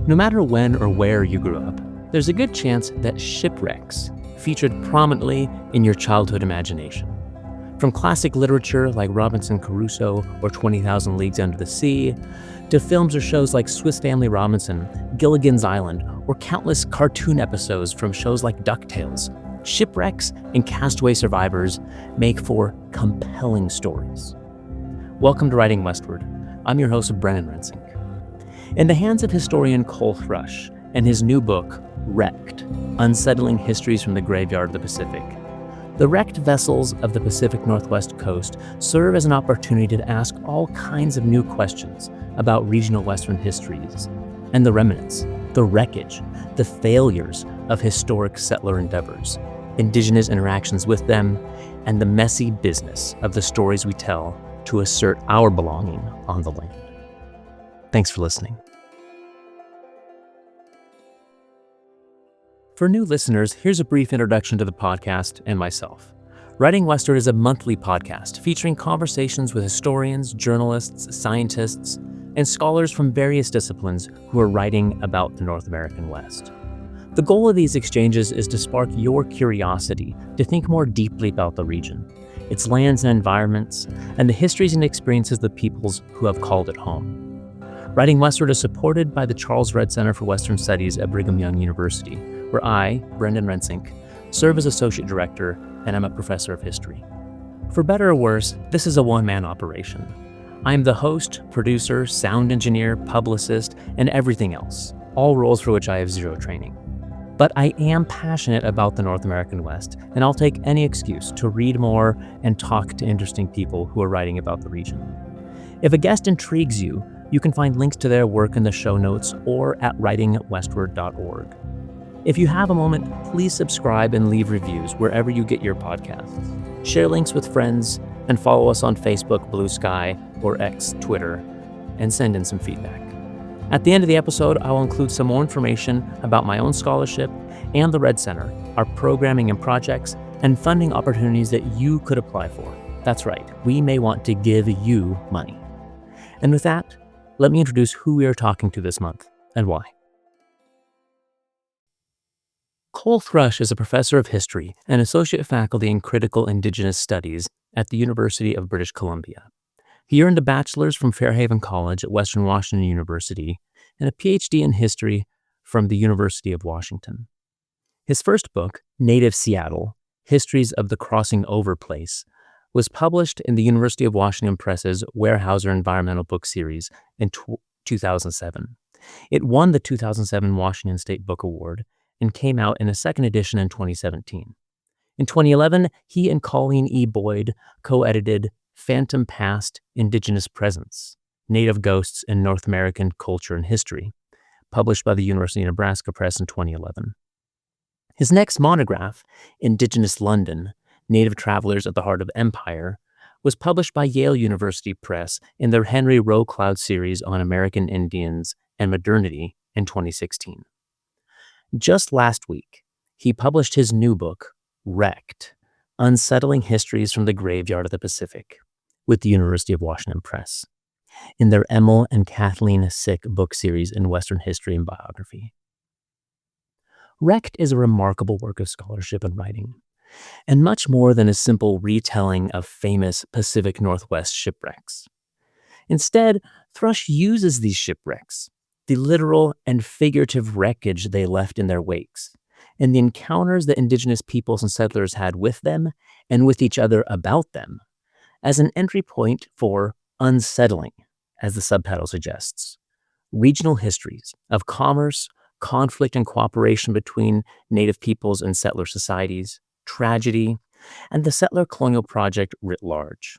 No matter when or where you grew up, there's a good chance that shipwrecks featured prominently in your childhood imagination. From classic literature like Robinson Crusoe or 20,000 Leagues Under the Sea, to films or shows like Swiss Family Robinson, Gilligan's Island, or countless cartoon episodes from shows like DuckTales, shipwrecks and castaway survivors make for compelling stories. Welcome to Writing Westward. I'm your host, Brendan Rensink. In the hands of historian Coll Thrush and his new book, Wrecked: Unsettling Histories from the Graveyard of the Pacific, the wrecked vessels of the Pacific Northwest coast serve as an opportunity to ask all kinds of new questions about regional Western histories and the remnants, the wreckage, the failures of historic settler endeavors, indigenous interactions with them, and the messy business of the stories we tell to assert our belonging on the land. Thanks for listening. For new listeners, here's a brief introduction to the podcast and myself. Writing Westward is a monthly podcast featuring conversations with historians, journalists, scientists, and scholars from various disciplines who are writing about the North American West. The goal of these exchanges is to spark your curiosity to think more deeply about the region, its lands and environments, and the histories and experiences of the peoples who have called it home. Writing Westward is supported by the Charles Redd Center for Western Studies at Brigham Young University, where I, Brendan Rensink, serve as Associate Director and I'm a Professor of History. For better or worse, this is a one-man operation. I am the host, producer, sound engineer, publicist, and everything else, all roles for which I have zero training. But I am passionate about the North American West, and I'll take any excuse to read more and talk to interesting people who are writing about the region. If a guest intrigues you, you can find links to their work in the show notes or at writingwestward.org. If you have a moment, please subscribe and leave reviews wherever you get your podcasts. Share links with friends and follow us on Facebook, Blue Sky, or X, Twitter, and send in some feedback. At the end of the episode, I will include some more information about my own scholarship and the Redd Center, our programming and projects, and funding opportunities that you could apply for. That's right, we may want to give you money. And with that, let me introduce who we are talking to this month and why. Coll Thrush is a professor of history and associate faculty in critical Indigenous studies at the University of British Columbia. He earned a bachelor's from Fairhaven College at Western Washington University and a PhD in history from the University of Washington. His first book, Native Seattle: Histories of the Crossing Over Place, was published in the University of Washington Press's Weyerhaeuser Environmental Book Series in 2007. It won the 2007 Washington State Book Award and came out in a second edition in 2017. In 2011, he and Colleen E. Boyd co-edited Phantom Past: Indigenous Presence, Native Ghosts in North American Culture and History, published by the University of Nebraska Press in 2011. His next monograph, Indigenous London: Native Travelers at the Heart of Empire, was published by Yale University Press in their Henry Rowe Cloud series on American Indians and Modernity in 2016. Just last week, he published his new book, Wrecked: Unsettling Histories from the Graveyard of the Pacific, with the University of Washington Press, in their Emil and Kathleen Sick book series in Western History and Biography. Wrecked is a remarkable work of scholarship and writing, and much more than a simple retelling of famous Pacific Northwest shipwrecks. Instead, Thrush uses these shipwrecks, the literal and figurative wreckage they left in their wakes, and the encounters that Indigenous peoples and settlers had with them and with each other about them, as an entry point for unsettling, as the subtitle suggests, regional histories of commerce, conflict, and cooperation between Native peoples and settler societies, tragedy, and the settler colonial project writ large.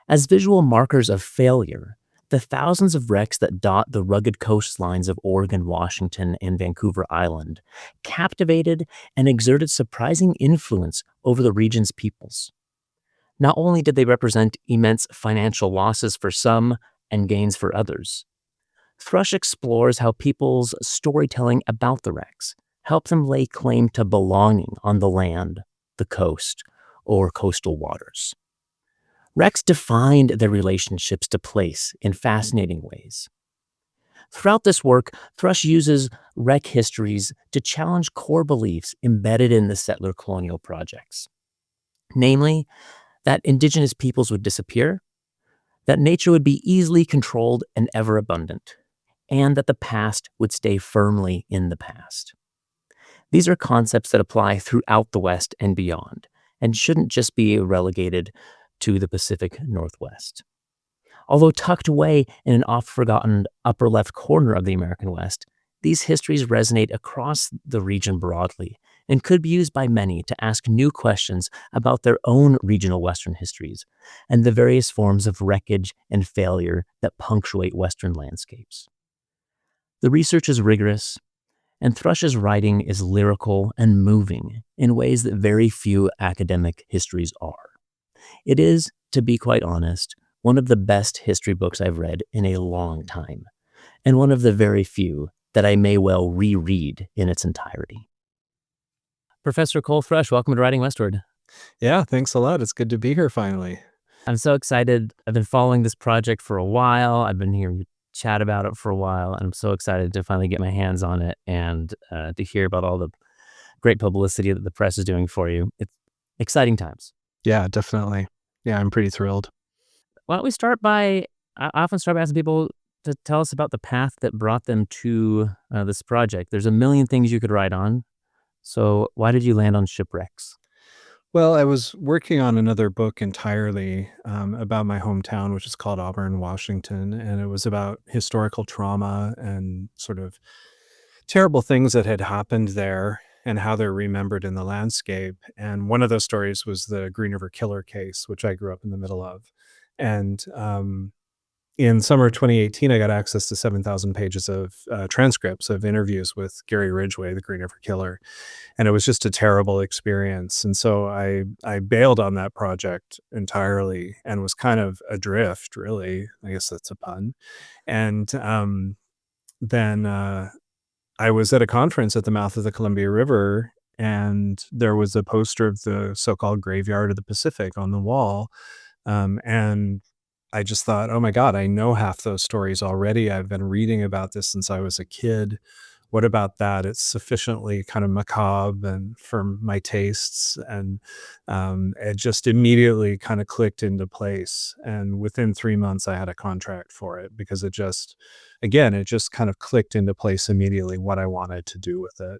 As visual markers of failure, the thousands of wrecks that dot the rugged coastlines of Oregon, Washington, and Vancouver Island captivated and exerted surprising influence over the region's peoples. Not only did they represent immense financial losses for some and gains for others, Thrush explores how people's storytelling about the wrecks help them lay claim to belonging on the land, the coast, or coastal waters. Wrecks defined their relationships to place in fascinating ways. Throughout this work, Thrush uses wreck histories to challenge core beliefs embedded in the settler colonial projects, namely, that indigenous peoples would disappear, that nature would be easily controlled and ever abundant, and that the past would stay firmly in the past. These are concepts that apply throughout the West and beyond, and shouldn't just be relegated to the Pacific Northwest. Although tucked away in an oft-forgotten upper left corner of the American West, these histories resonate across the region broadly and could be used by many to ask new questions about their own regional Western histories and the various forms of wreckage and failure that punctuate Western landscapes. The research is rigorous, and Thrush's writing is lyrical and moving in ways that very few academic histories are. It is, to be quite honest, one of the best history books I've read in a long time, and one of the very few that I may well reread in its entirety. Professor Coll Thrush, welcome to Writing Westward. Yeah, thanks a lot. It's good to be here finally. I'm so excited. I've been following this project for a while. I've been hearing you chat about it for a while, and I'm so excited to finally get my hands on it and to hear about all the great publicity that the press is doing for you. It's exciting times. Yeah, definitely. Yeah, I'm pretty thrilled. Why don't we start by, I often start by asking people to tell us about the path that brought them to this project. There's a million things you could write on. So why did you land on shipwrecks? Well, I was working on another book entirely about my hometown, which is called Auburn, Washington, and it was about historical trauma and sort of terrible things that had happened there and how they're remembered in the landscape. And one of those stories was the Green River Killer case, which I grew up in the middle of. And in summer 2018, I got access to 7,000 pages of transcripts of interviews with Gary Ridgway, the Green River Killer, and it was just a terrible experience. And so I bailed on that project entirely and was kind of adrift, really. I guess that's a pun. And then I was at a conference at the mouth of the Columbia River, and there was a poster of the so-called Graveyard of the Pacific on the wall. And I just thought, oh my God, I know half those stories already. I've been reading about this since I was a kid. What about that? It's sufficiently kind of macabre and for my tastes. And it just immediately kind of clicked into place. And within 3 months, I had a contract for it because it just kind of clicked into place immediately what I wanted to do with it.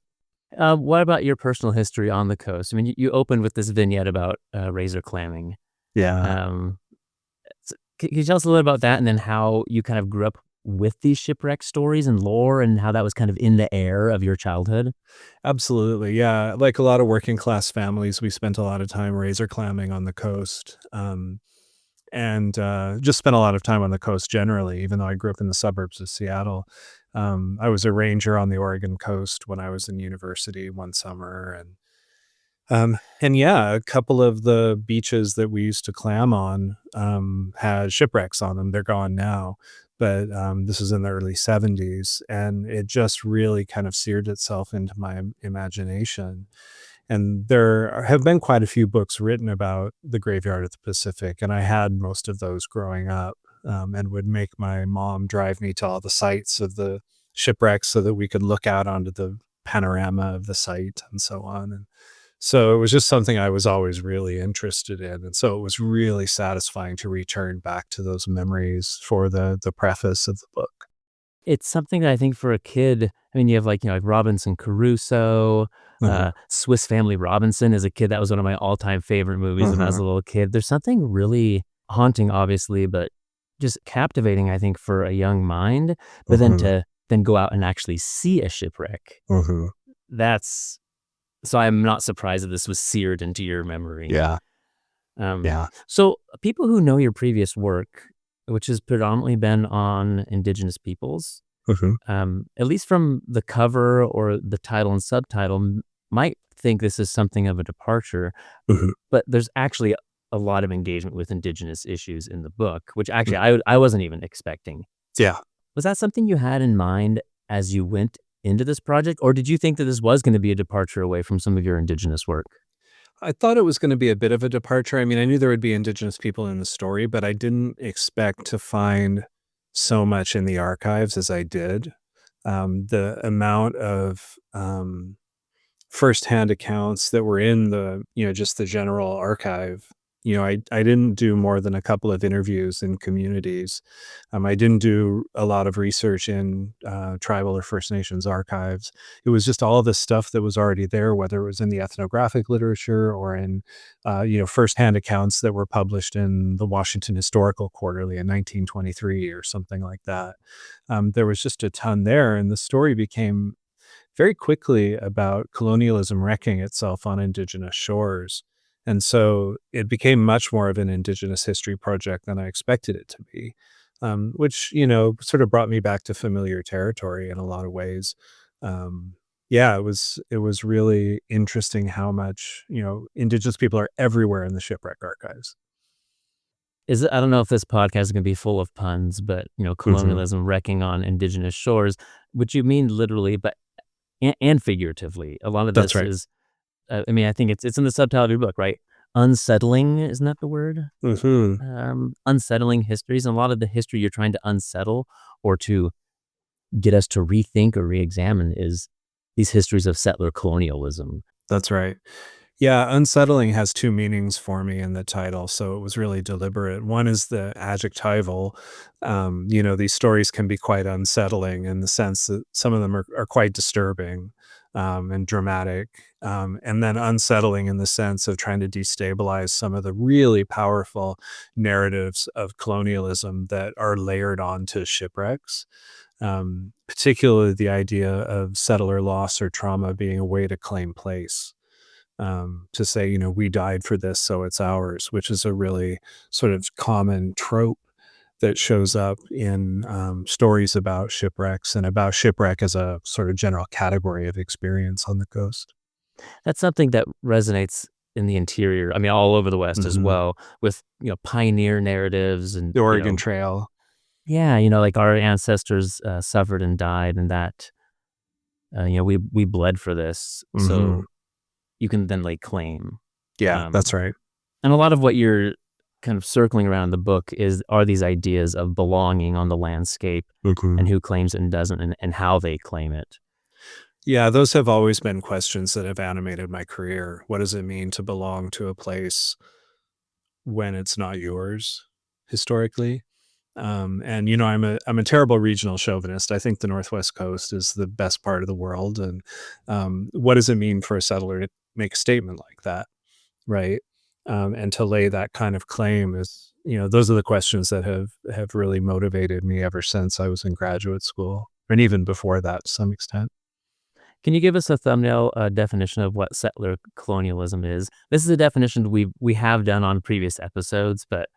What about your personal history on the coast? I mean, you opened with this vignette about razor clamming. Yeah. Can you tell us a little bit about that, and then how you kind of grew up with these shipwreck stories and lore, and how that was kind of in the air of your childhood? Absolutely, yeah. Like a lot of working class families, we spent a lot of time razor clamming on the coast, and just spent a lot of time on the coast generally, even though I grew up in the suburbs of Seattle. I was a ranger on the Oregon coast when I was in university one summer, and yeah, a couple of the beaches that we used to clam on had shipwrecks on them. They're gone now, but this was in the early 70s, and it just really kind of seared itself into my imagination. And there have been quite a few books written about the Graveyard of the Pacific, and I had most of those growing up, and would make my mom drive me to all the sites of the shipwrecks so that we could look out onto the panorama of the site and so on. And so it was just something I was always really interested in, and so it was really satisfying to return back to those memories for the preface of the book. It's something that I think for a kid, I mean, you have like Robinson Crusoe, Mhm, Swiss Family Robinson as a kid. That was one of my all-time favorite movies when I was mhm, a little kid. There's something really haunting, obviously, but just captivating, I think, for a young mind. But then mhm, to then go out and actually see a shipwreck, mhm. that's so I'm not surprised that this was seared into your memory. Yeah, Um, yeah. so people who know your previous work, which has predominantly been on indigenous peoples, Mhm, at least from the cover or the title and subtitle, might think this is something of a departure, mhm. but there's actually a lot of engagement with indigenous issues in the book, which actually Mm, I wasn't even expecting. yeah. Was that something you had in mind as you went into this project, or did you think that this was going to be a departure away from some of your indigenous work? I thought it was gonna be a bit of a departure. I mean, I knew there would be indigenous people in the story, but I didn't expect to find so much in the archives as I did. The amount of firsthand accounts that were in the, just the general archive. I didn't do more than a couple of interviews in communities. I didn't do a lot of research in tribal or First Nations archives. It was just all the stuff that was already there, whether it was in the ethnographic literature or in, firsthand accounts that were published in the Washington Historical Quarterly in 1923 or something like that. There was just a ton there, and the story became very quickly about colonialism wrecking itself on indigenous shores. And so it became much more of an indigenous history project than I expected it to be, which, sort of brought me back to familiar territory in a lot of ways. Yeah, it was really interesting how much, indigenous people are everywhere in the shipwreck archives. I don't know if this podcast is gonna be full of puns, but, Hmm. colonialism wrecking on indigenous shores, which you mean literally, but and figuratively. A lot of That's this right. is, I mean, I think it's in the subtitle of your book, right? Unsettling, isn't that the word? Hmm. Unsettling histories, and a lot of the history you're trying to unsettle or to get us to rethink or reexamine is these histories of settler colonialism. That's right. Yeah, unsettling has two meanings for me in the title, so it was really deliberate. One is the adjectival. These stories can be quite unsettling in the sense that some of them are quite disturbing and dramatic, and then unsettling in the sense of trying to destabilize some of the really powerful narratives of colonialism that are layered onto shipwrecks. Particularly the idea of settler loss or trauma being a way to claim place, to say, we died for this, so it's ours, which is a really sort of common trope that shows up in stories about shipwrecks and about shipwreck as a sort of general category of experience on the coast. That's something that resonates in the interior, I mean, all over the West as Hmm. well with, pioneer narratives and, The Oregon Trail. yeah, like our ancestors, suffered and died and that, we bled for this, Hmm. so you can then lay claim. Yeah, Um, that's right. and a lot of what you're kind of circling around the book are these ideas of belonging on the landscape Hmm. and who claims it and doesn't and how they claim it. Yeah, those have always been questions that have animated my career. What does it mean to belong to a place when it's not yours historically? And I'm a terrible regional chauvinist. I think the Northwest Coast is the best part of the world, and what does it mean for a settler to make a statement like that, right? And to lay that kind of claim is, those are the questions that have really motivated me ever since I was in graduate school, and even before that, to some extent. Can you give us a thumbnail definition of what settler colonialism is? This is a definition we have done on previous episodes, but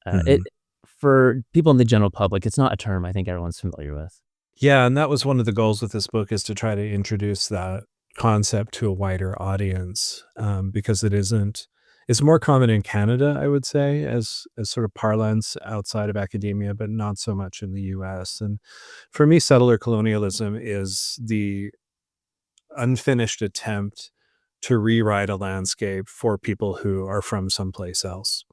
it Mhm. for people in the general public, it's not a term I think everyone's familiar with. Yeah, and that was one of the goals with this book, is to try to introduce that concept to a wider audience, because it's more common in Canada, I would say, as sort of parlance outside of academia, but not so much in the US. And for me, settler colonialism is the unfinished attempt to rewrite a landscape for people who are from someplace else.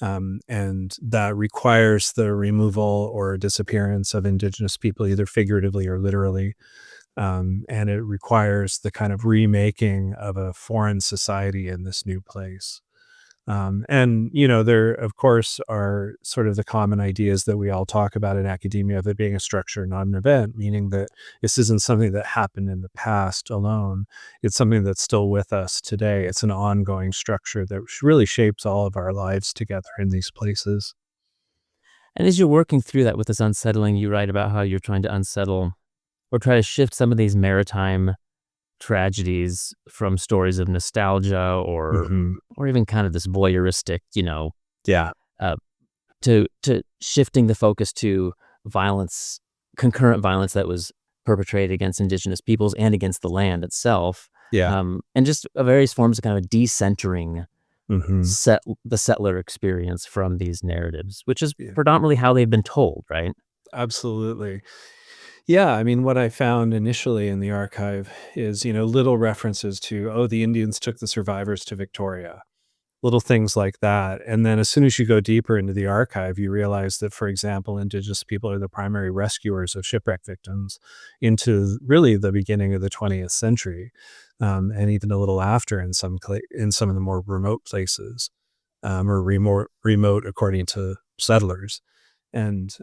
And that requires the removal or disappearance of indigenous people, either figuratively or literally. And it requires the kind of remaking of a foreign society in this new place. And, there, of course, are sort of the common ideas that we all talk about in academia of it being a structure, not an event, meaning that this isn't something that happened in the past alone. It's something that's still with us today. It's an ongoing structure that really shapes all of our lives together in these places. And as you're working through that with this unsettling, you write about how you're trying to unsettle or try to shift some of these maritime tragedies from stories of nostalgia Hmm. or even kind of this voyeuristic, Yeah. uh, to shifting the focus to violence, concurrent violence that was perpetrated against indigenous peoples and against the land itself, Yeah. and just various forms of kind of decentering Hmm. the settler experience from these narratives, which is Yeah. predominantly how they've been told, right? Absolutely. Yeah, I mean, what I found initially in the archive is, little references to, oh, the Indians took the survivors to Victoria. little things like that. And then as soon as you go deeper into the archive, you realize that, for example, indigenous people are the primary rescuers of shipwreck victims into really the beginning of the 20th century, and even a little after in in some of the more remote places, or remote according to settlers. And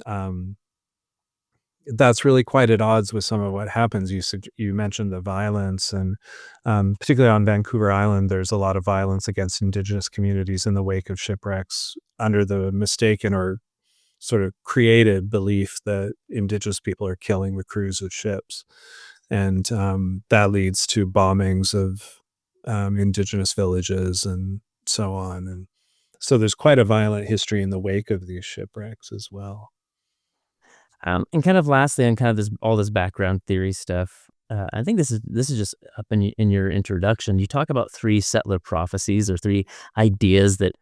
that's really quite at odds with some of what happens. You mentioned the violence, and particularly on Vancouver Island, there's a lot of violence against Indigenous communities in the wake of shipwrecks under the mistaken or sort of created belief that Indigenous people are killing the crews of ships, and that leads to bombings of Indigenous villages and so on. And so there's quite a violent history in the wake of these shipwrecks as well. And kind of lastly, on kind of this background theory stuff, I think this is just up in your introduction. You talk about three settler prophecies or three ideas that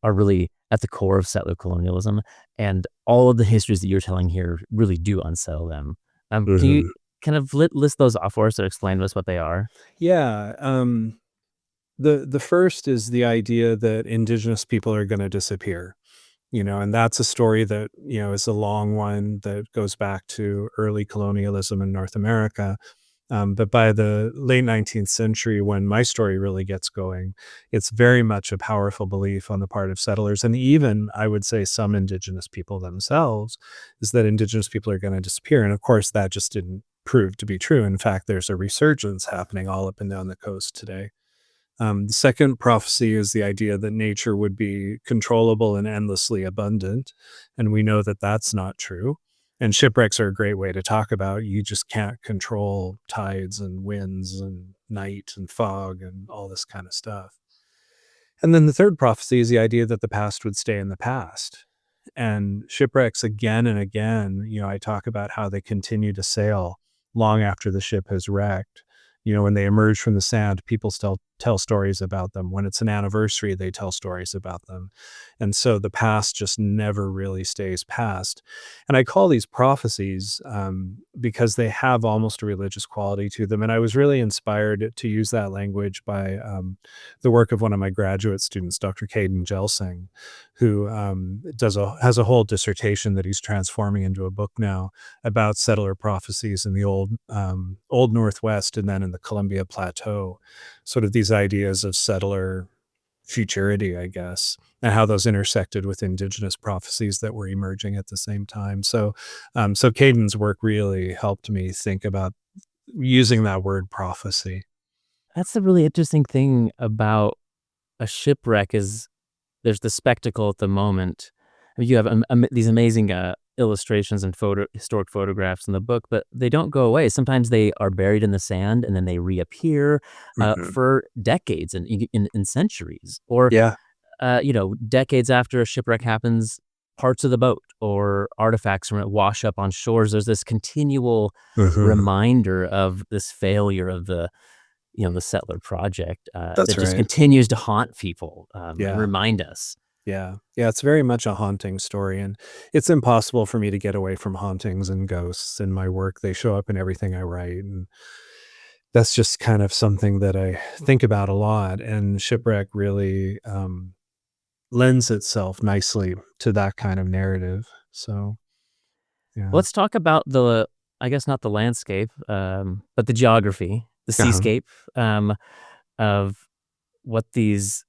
are really at the core of settler colonialism, and all of the histories that you're telling here really do unsettle them. Can you Mhm. kind of list those off for us or explain to us what they are? Yeah, the first is the idea that Indigenous people are gonna disappear, and that's a story that, is a long one that goes back to early colonialism in North America. But by the late 19th century, when my story really gets going, it's very much a powerful belief on the part of settlers, and even, I would say, some Indigenous people themselves, is that Indigenous people are gonna disappear, and of course, that just didn't prove to be true. In fact, there's a resurgence happening all up and down the coast today. The second prophecy is the idea that nature would be controllable and endlessly abundant, and we know that that's not true. And shipwrecks are a great way to talk about you just can't control tides and winds and night and fog and all this kind of stuff. And then the third prophecy is the idea that the past would stay in the past. And shipwrecks again and again, I talk about how they continue to sail long after the ship has wrecked. When they emerge from the sand, people still tell stories about them. When it's an anniversary, they tell stories about them. And so the past just never really stays past. And I call these prophecies because they have almost a religious quality to them. And I was really inspired to use that language by the work of one of my graduate students, Dr. Caden Gelsing, who has a whole dissertation that he's transforming into a book now about settler prophecies in the old Northwest and then in the Columbia Plateau, sort of these ideas of settler futurity, I guess, and how those intersected with Indigenous prophecies that were emerging at the same time. So Caden's work really helped me think about using that word prophecy. That's the really interesting thing about a shipwreck is there's the spectacle at the moment. You have these amazing illustrations and historic photographs in the book, but they don't go away. Sometimes they are buried in the sand and then they reappear Mhm. for decades and in centuries, or Yeah. decades after a shipwreck happens, parts of the boat or artifacts from it wash up on shores. There's this continual Mhm. reminder of this failure of the settler project That's that just right. continues to haunt people and Yeah. remind us. Yeah. Yeah, it's very much a haunting story, and it's impossible for me to get away from hauntings and ghosts in my work. They show up in everything I write, and that's just kind of something that I think about a lot, and shipwreck really, lends itself nicely to that kind of narrative. So, yeah. Let's talk about I guess not the landscape, but the geography, the Uh-huh. seascape of what these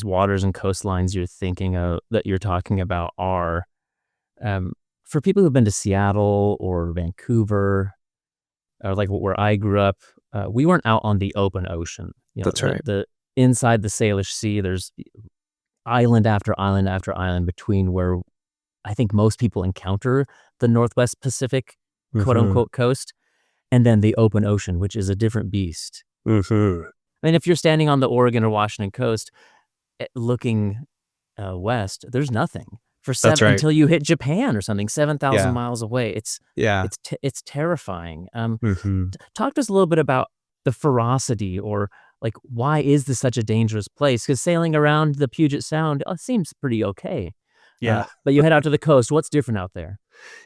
waters and coastlines you're thinking of that you're talking about are. Um, for people who've been to Seattle or Vancouver, or like where I grew up, we weren't out on the open ocean. That's right. The inside the Salish Sea, there's island after island after island between where I think most people encounter the Northwest Pacific quote Mhm. unquote coast, and then the open ocean, which is a different beast. Mhm. I mean, if you're standing on the Oregon or Washington coast, looking west, there's nothing for That's seven right. until you hit Japan or something, 7,000 Yeah. miles away. Yeah. It's terrifying. Mhm. Talk to us a little bit about the ferocity, or like why is this such a dangerous place? Because sailing around the Puget Sound seems pretty okay. Yeah. But you head out to the coast. What's different out there?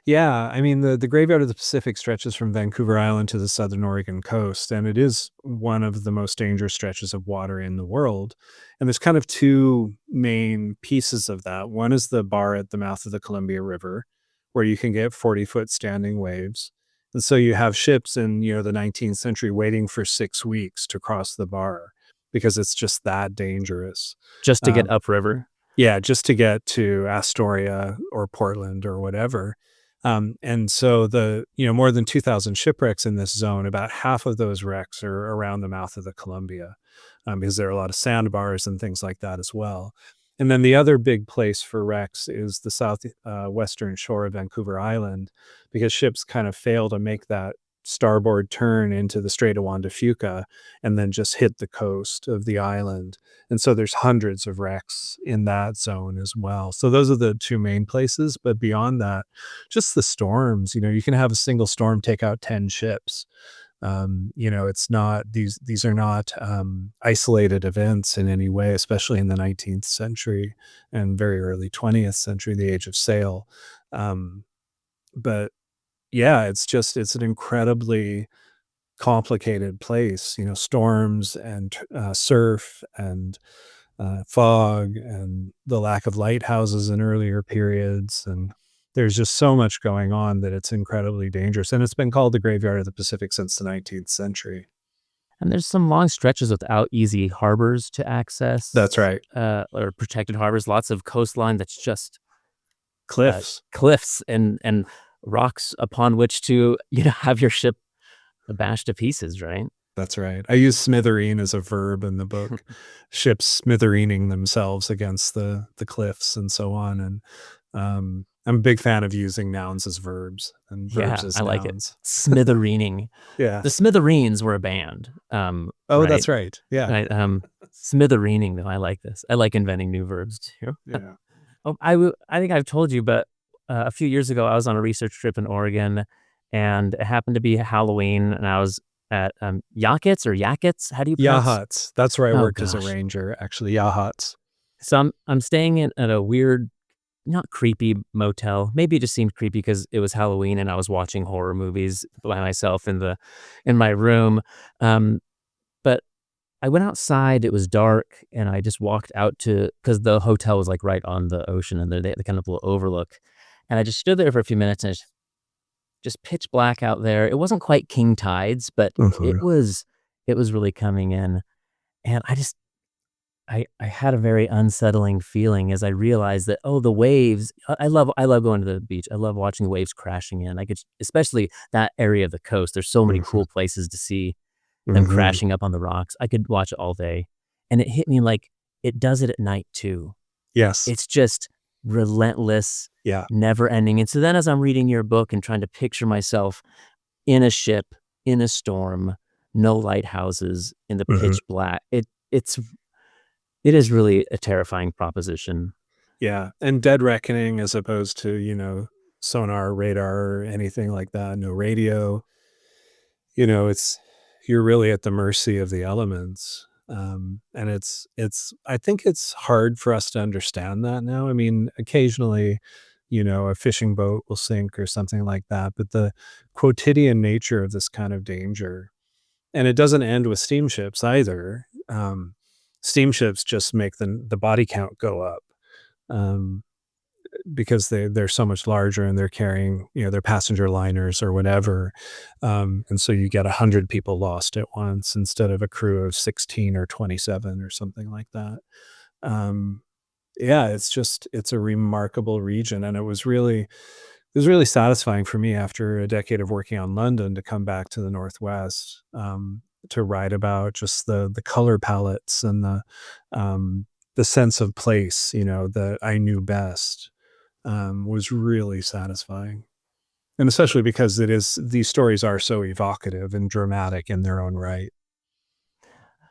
Yeah, I mean, the Graveyard of the Pacific stretches from Vancouver Island to the southern Oregon coast, and it is one of the most dangerous stretches of water in the world. And there's kind of two main pieces of that. One is the bar at the mouth of the Columbia River, where you can get 40-foot standing waves. And so you have ships in, the 19th century waiting for 6 weeks to cross the bar because it's just that dangerous. Just to get Um, upriver? yeah, just to get to Astoria or Portland or whatever. And so more than 2,000 shipwrecks in this zone, about half of those wrecks are around the mouth of the Columbia, because there are a lot of sandbars and things like that as well. And then the other big place for wrecks is the western shore of Vancouver Island, because ships kind of fail to make that starboard turn into the Strait of Juan de Fuca and then just hit the coast of the island. And so there's hundreds of wrecks in that zone as well. So those are the two main places. But beyond that, just the storms, you can have a single storm take out 10 ships. It's not, these are not isolated events in any way, especially in the 19th century and very early 20th century, the age of sail. But yeah, it's an incredibly complicated place, storms and surf and fog and the lack of lighthouses in earlier periods. And there's just so much going on that it's incredibly dangerous. And it's been called the Graveyard of the Pacific since the 19th century. And there's some long stretches without easy harbors to access. That's right. Or protected harbors. Lots of coastline that's just Cliffs. and rocks upon which to have your ship bashed to pieces, right? That's right. I use smithereen as a verb in the book. Ships smithereening themselves against the cliffs and so on. And I'm a big fan of using nouns as verbs and verbs as I nouns. like it. Smithereening. Yeah. The Smithereens were a band. Oh, right? that's right. Yeah. Right. Smithereening, though. I like this. I like inventing new verbs too. Yeah. I think I've told you, but a few years ago, I was on a research trip in Oregon, and it happened to be Halloween, and I was at Yakuts or Yakuts. How do you pronounce? Yachats. That's where I Oh, worked as a gosh. ranger, actually. Yachats. So I'm staying at a weird, not creepy motel. Maybe it just seemed creepy because it was Halloween and I was watching horror movies by myself in my room. But I went outside. It was dark, and I just walked out because the hotel was like right on the ocean, and they kind of little overlook. And I just stood there for a few minutes, and it's just pitch black out there. It wasn't quite king tides, but it was really coming in. And I had a very unsettling feeling as I realized that, the waves, I love going to the beach. I love watching the waves crashing in. I could, especially that area of the coast. There's so many cool places to see them crashing up on the rocks. I could watch it all day. And it hit me like it does it at night too. Yes. It's just relentless, Yeah. never ending. And so then as I'm reading your book and trying to picture myself in a ship, in a storm, no lighthouses, in the pitch black, it is really a terrifying proposition. Yeah. And dead reckoning as opposed to, sonar, radar, or anything like that. No radio. You're really at the mercy of the elements. And I think it's hard for us to understand that now. I mean, occasionally, a fishing boat will sink or something like that, but the quotidian nature of this kind of danger, and it doesn't end with steamships either. Steamships just make the body count go up. Because they're so much larger and they're carrying, their passenger liners or whatever. And so you get 100 people lost at once instead of a crew of 16 or 27 or something like that. Yeah, it's a remarkable region. And it was really satisfying for me after a decade of working on London to come back to the Northwest, to write about just the color palettes and the sense of place, that I knew best. Was really satisfying. And especially because these stories are so evocative and dramatic in their own right.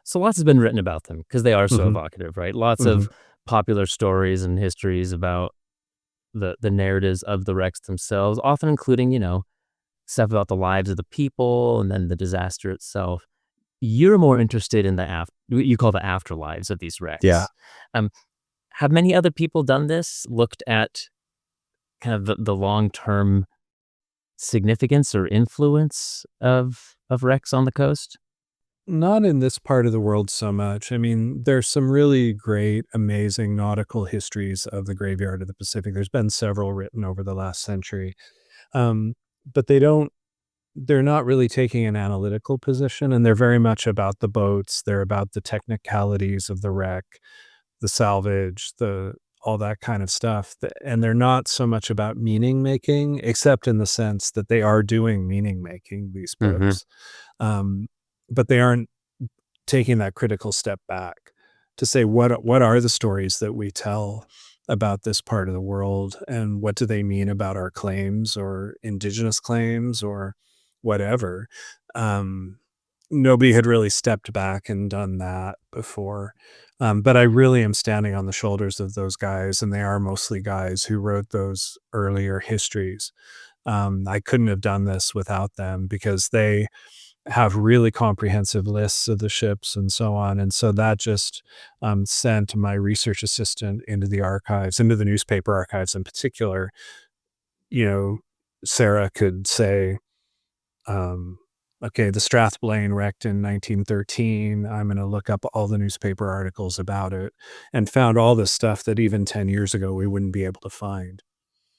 So lots has been written about them because they are so evocative, right? Lots of Mhm. popular stories and histories about the narratives of the wrecks themselves, often including, stuff about the lives of the people and then the disaster itself. You're more interested in what you call the afterlives of these wrecks. Yeah. Um, have many other people done this, looked at kind of the long-term significance or influence of wrecks on the coast? Not in this part of the world so much. I mean, there's some really great, amazing nautical histories of the graveyard of the Pacific. There's been several written over the last century. Um, but they're not really taking an analytical position, and they're very much about the boats. They're about the technicalities of the wreck, the salvage, the all that kind of stuff. And they're not so much about meaning making, except in the sense that they are doing meaning making, these Mhm. books. Um, but they aren't taking that critical step back to say what are the stories that we tell about this part of the world, and what do they mean about our claims or indigenous claims or whatever. um, Nobody had really stepped back and done that before. But I really am standing on the shoulders of those guys, and they are mostly guys who wrote those earlier histories. I couldn't have done this without them, because they have really comprehensive lists of the ships and so on. And so that just sent my research assistant into the archives, into the newspaper archives in particular. You know, Sarah could say, um, okay, the Strathblane wrecked in 1913. I'm going to look up all the newspaper articles about it, and found all this stuff that even 10 years ago we wouldn't be able to find.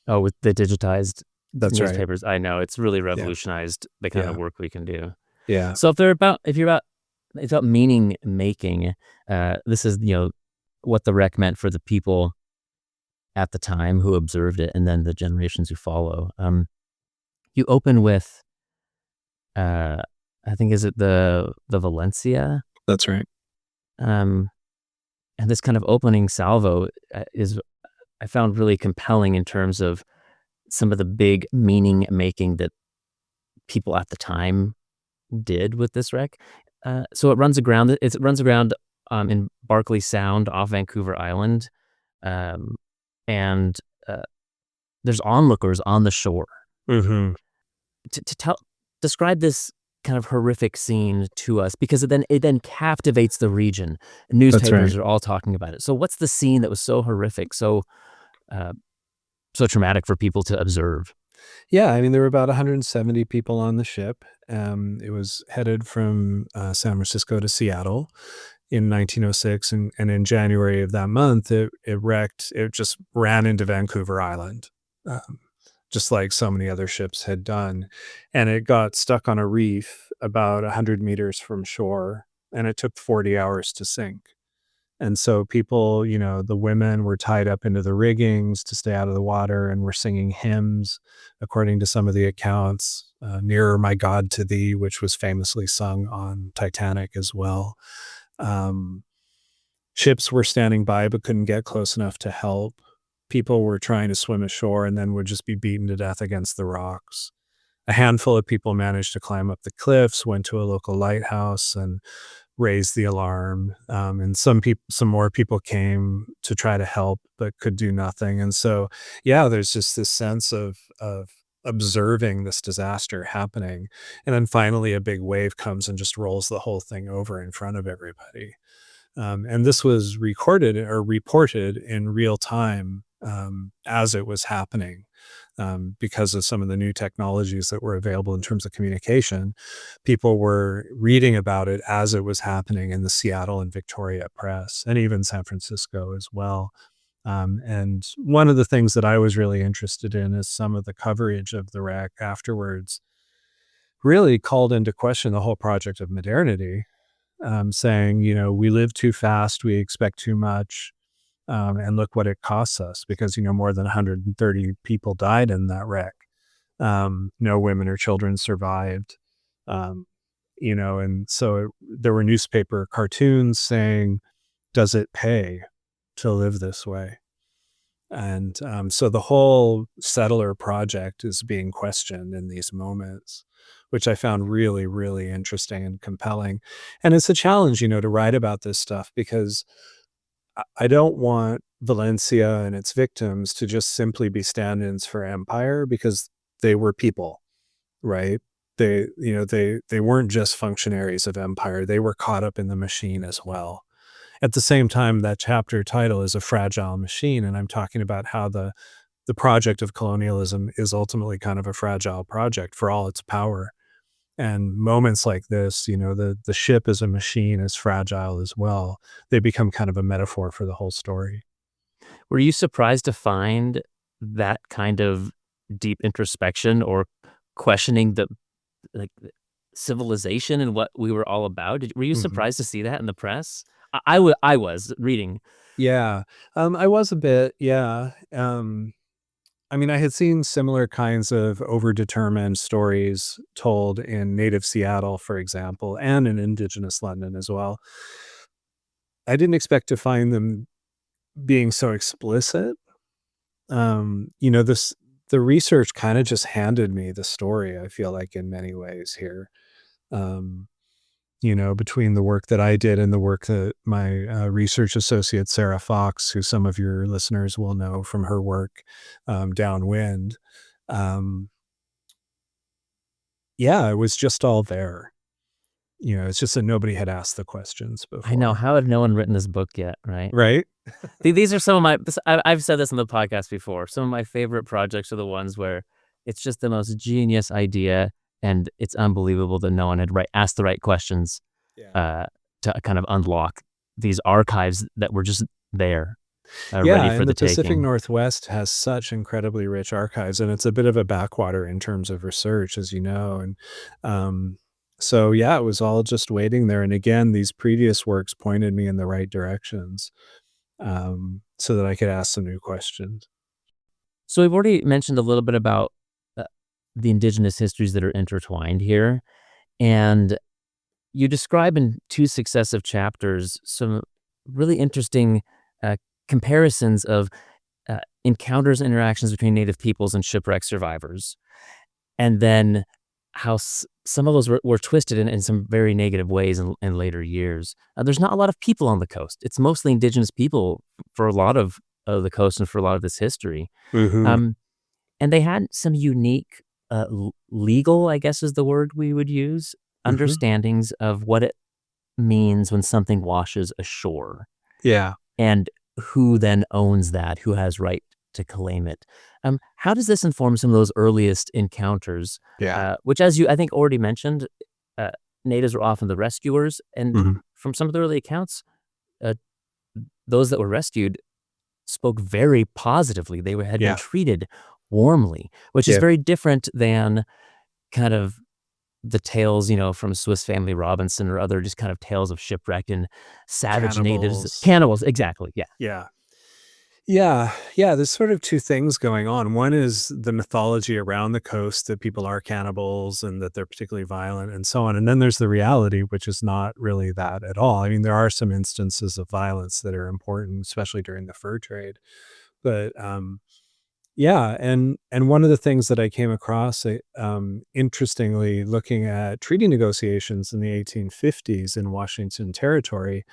Oh, with the digitized That's right. newspapers, I know, it's really Yeah. revolutionized the kind of Yeah. work we can do. Yeah. So if you're about it's about meaning making, this is, what the wreck meant for the people at the time who observed it and then the generations who follow. You open with, uh, I think, is it the Valencia? That's right. Um, and this kind of opening salvo, is I found really compelling in terms of some of the big meaning making that people at the time did with this wreck. So it runs aground, in Barkley Sound off Vancouver Island, um, and, uh, there's onlookers on the shore. Hmm. To tell Describe this kind of horrific scene to us, because it then captivates the region. That's Newspapers right. are all talking about it. So what's the scene that was so horrific, uh, so traumatic for people to observe? Yeah, I mean, there were about 170 people on the ship. It was headed from San Francisco to Seattle in 1906, and in January of that month, it wrecked. It just ran into Vancouver Island, um, just like so many other ships had done, and it got stuck on a reef about 100 meters from shore, and it took 40 hours to sink. And so people, the women were tied up into the riggings to stay out of the water, and were singing hymns, according to some of the accounts, Nearer My God to Thee, which was famously sung on Titanic as well. Um, Ships were standing by but couldn't get close enough to help. People were trying to swim ashore and then would just be beaten to death against the rocks. A handful of people managed to climb up the cliffs, went to a local lighthouse, and raised the alarm. And some more people came to try to help, but could do nothing. And so, yeah, there's just this sense of observing this disaster happening, and then finally a big wave comes and just rolls the whole thing over in front of everybody. And this was recorded or reported in real time, as it was happening, because of some of the new technologies that were available in terms of communication. People were reading about it as it was happening in the Seattle and Victoria press, and even San Francisco as well. And one of the things that I was really interested in is some of the coverage of the wreck afterwards really called into question the whole project of modernity, saying, we live too fast, we expect too much, and look what it costs us, because, more than 130 people died in that wreck. No women or children survived. Um, and so there were newspaper cartoons saying, does it pay to live this way? And so the whole settler project is being questioned in these moments, which I found really, really interesting and compelling. And it's a challenge, to write about this stuff, because I don't want Valencia and its victims to just simply be stand-ins for empire, because they were people, right? They weren't just functionaries of empire. They were caught up in the machine as well. At the same time, that chapter title is A Fragile Machine, and I'm talking about how the project of colonialism is ultimately kind of a fragile project for all its power. And moments like this, the ship as a machine is fragile as well. They become kind of a metaphor for the whole story. Were you surprised to find that kind of deep introspection or questioning the civilization and what we were all about? Were you Mhm. surprised to see that in the press? I was reading. Yeah. I was a bit, yeah. I mean, I had seen similar kinds of overdetermined stories told in native Seattle, for example, and in indigenous London as well. I didn't expect to find them being so explicit. This the research kinda just handed me the story, I feel like, in many ways here. Um, between the work that I did and the work that my, research associate, Sarah Fox, who some of your listeners will know from her work, downwind, um, yeah, it was just all there. It's just that nobody had asked the questions I know, before. how had no one written this book yet, right? Right? These are some of my I've said this on the podcast before. Some of my favorite projects are the ones where it's just the most genius idea, and it's unbelievable that no one had asked the right questions, Yeah. uh, to kind of unlock these archives that were just there, Yeah, ready for and the the Pacific taking. Northwest has such incredibly rich archives, and it's a bit of a backwater in terms of research, as you know, and, um, so, yeah, it was all just waiting there, and again, these previous works pointed me in the right directions, so that I could ask some new questions. So we've already mentioned a little bit about, uh, the indigenous histories that are intertwined here, and you describe in 2 successive chapters some really interesting, uh, comparisons of encounters and interactions between Native peoples and shipwreck survivors, and then how some of those were twisted in some very negative ways in later years. There's not a lot of people on the coast. It's mostly indigenous people for a lot of the coast and for a lot of this history. Mhm. Um, and they had some unique, legal, I guess is the word we would use, Mhm. understandings of what it means when something washes ashore. Yeah. And who then owns that, who has right to claim it. How does this inform some of those earliest encounters, Yeah. which as you, I think, already mentioned, uh, natives were often the rescuers, and Mhm. from some of the early accounts, uh, those that were rescued spoke very positively. Had been Yeah. treated warmly, which is Yeah. very different than kind of the tales, from Swiss Family Robinson or other just kind of tales of shipwrecked and savage natives. Cannibals. Cannibals, exactly, yeah. Yeah. Yeah, yeah, there's sort of 2 things going on. One is the mythology around the coast that people are cannibals and that they're particularly violent and so on, and then there's the reality, which is not really that at all. I mean, there are some instances of violence that are important, especially during the fur trade, but, yeah, and one of the things that I came across, interestingly, looking at treaty negotiations in the 1850s in Washington Territory,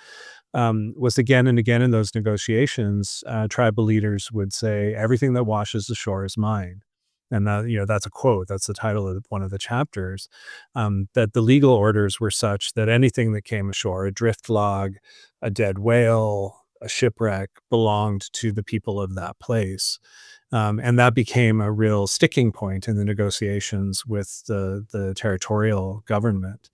was again and again in those negotiations, tribal leaders would say, "Everything that washes the shore is mine." And that's a quote. That's the title of one of the chapters. That the legal orders were such that anything that came ashore, a drift log, a dead whale, a shipwreck, belonged to the people of that place. And that became a real sticking point in the negotiations with the territorial government.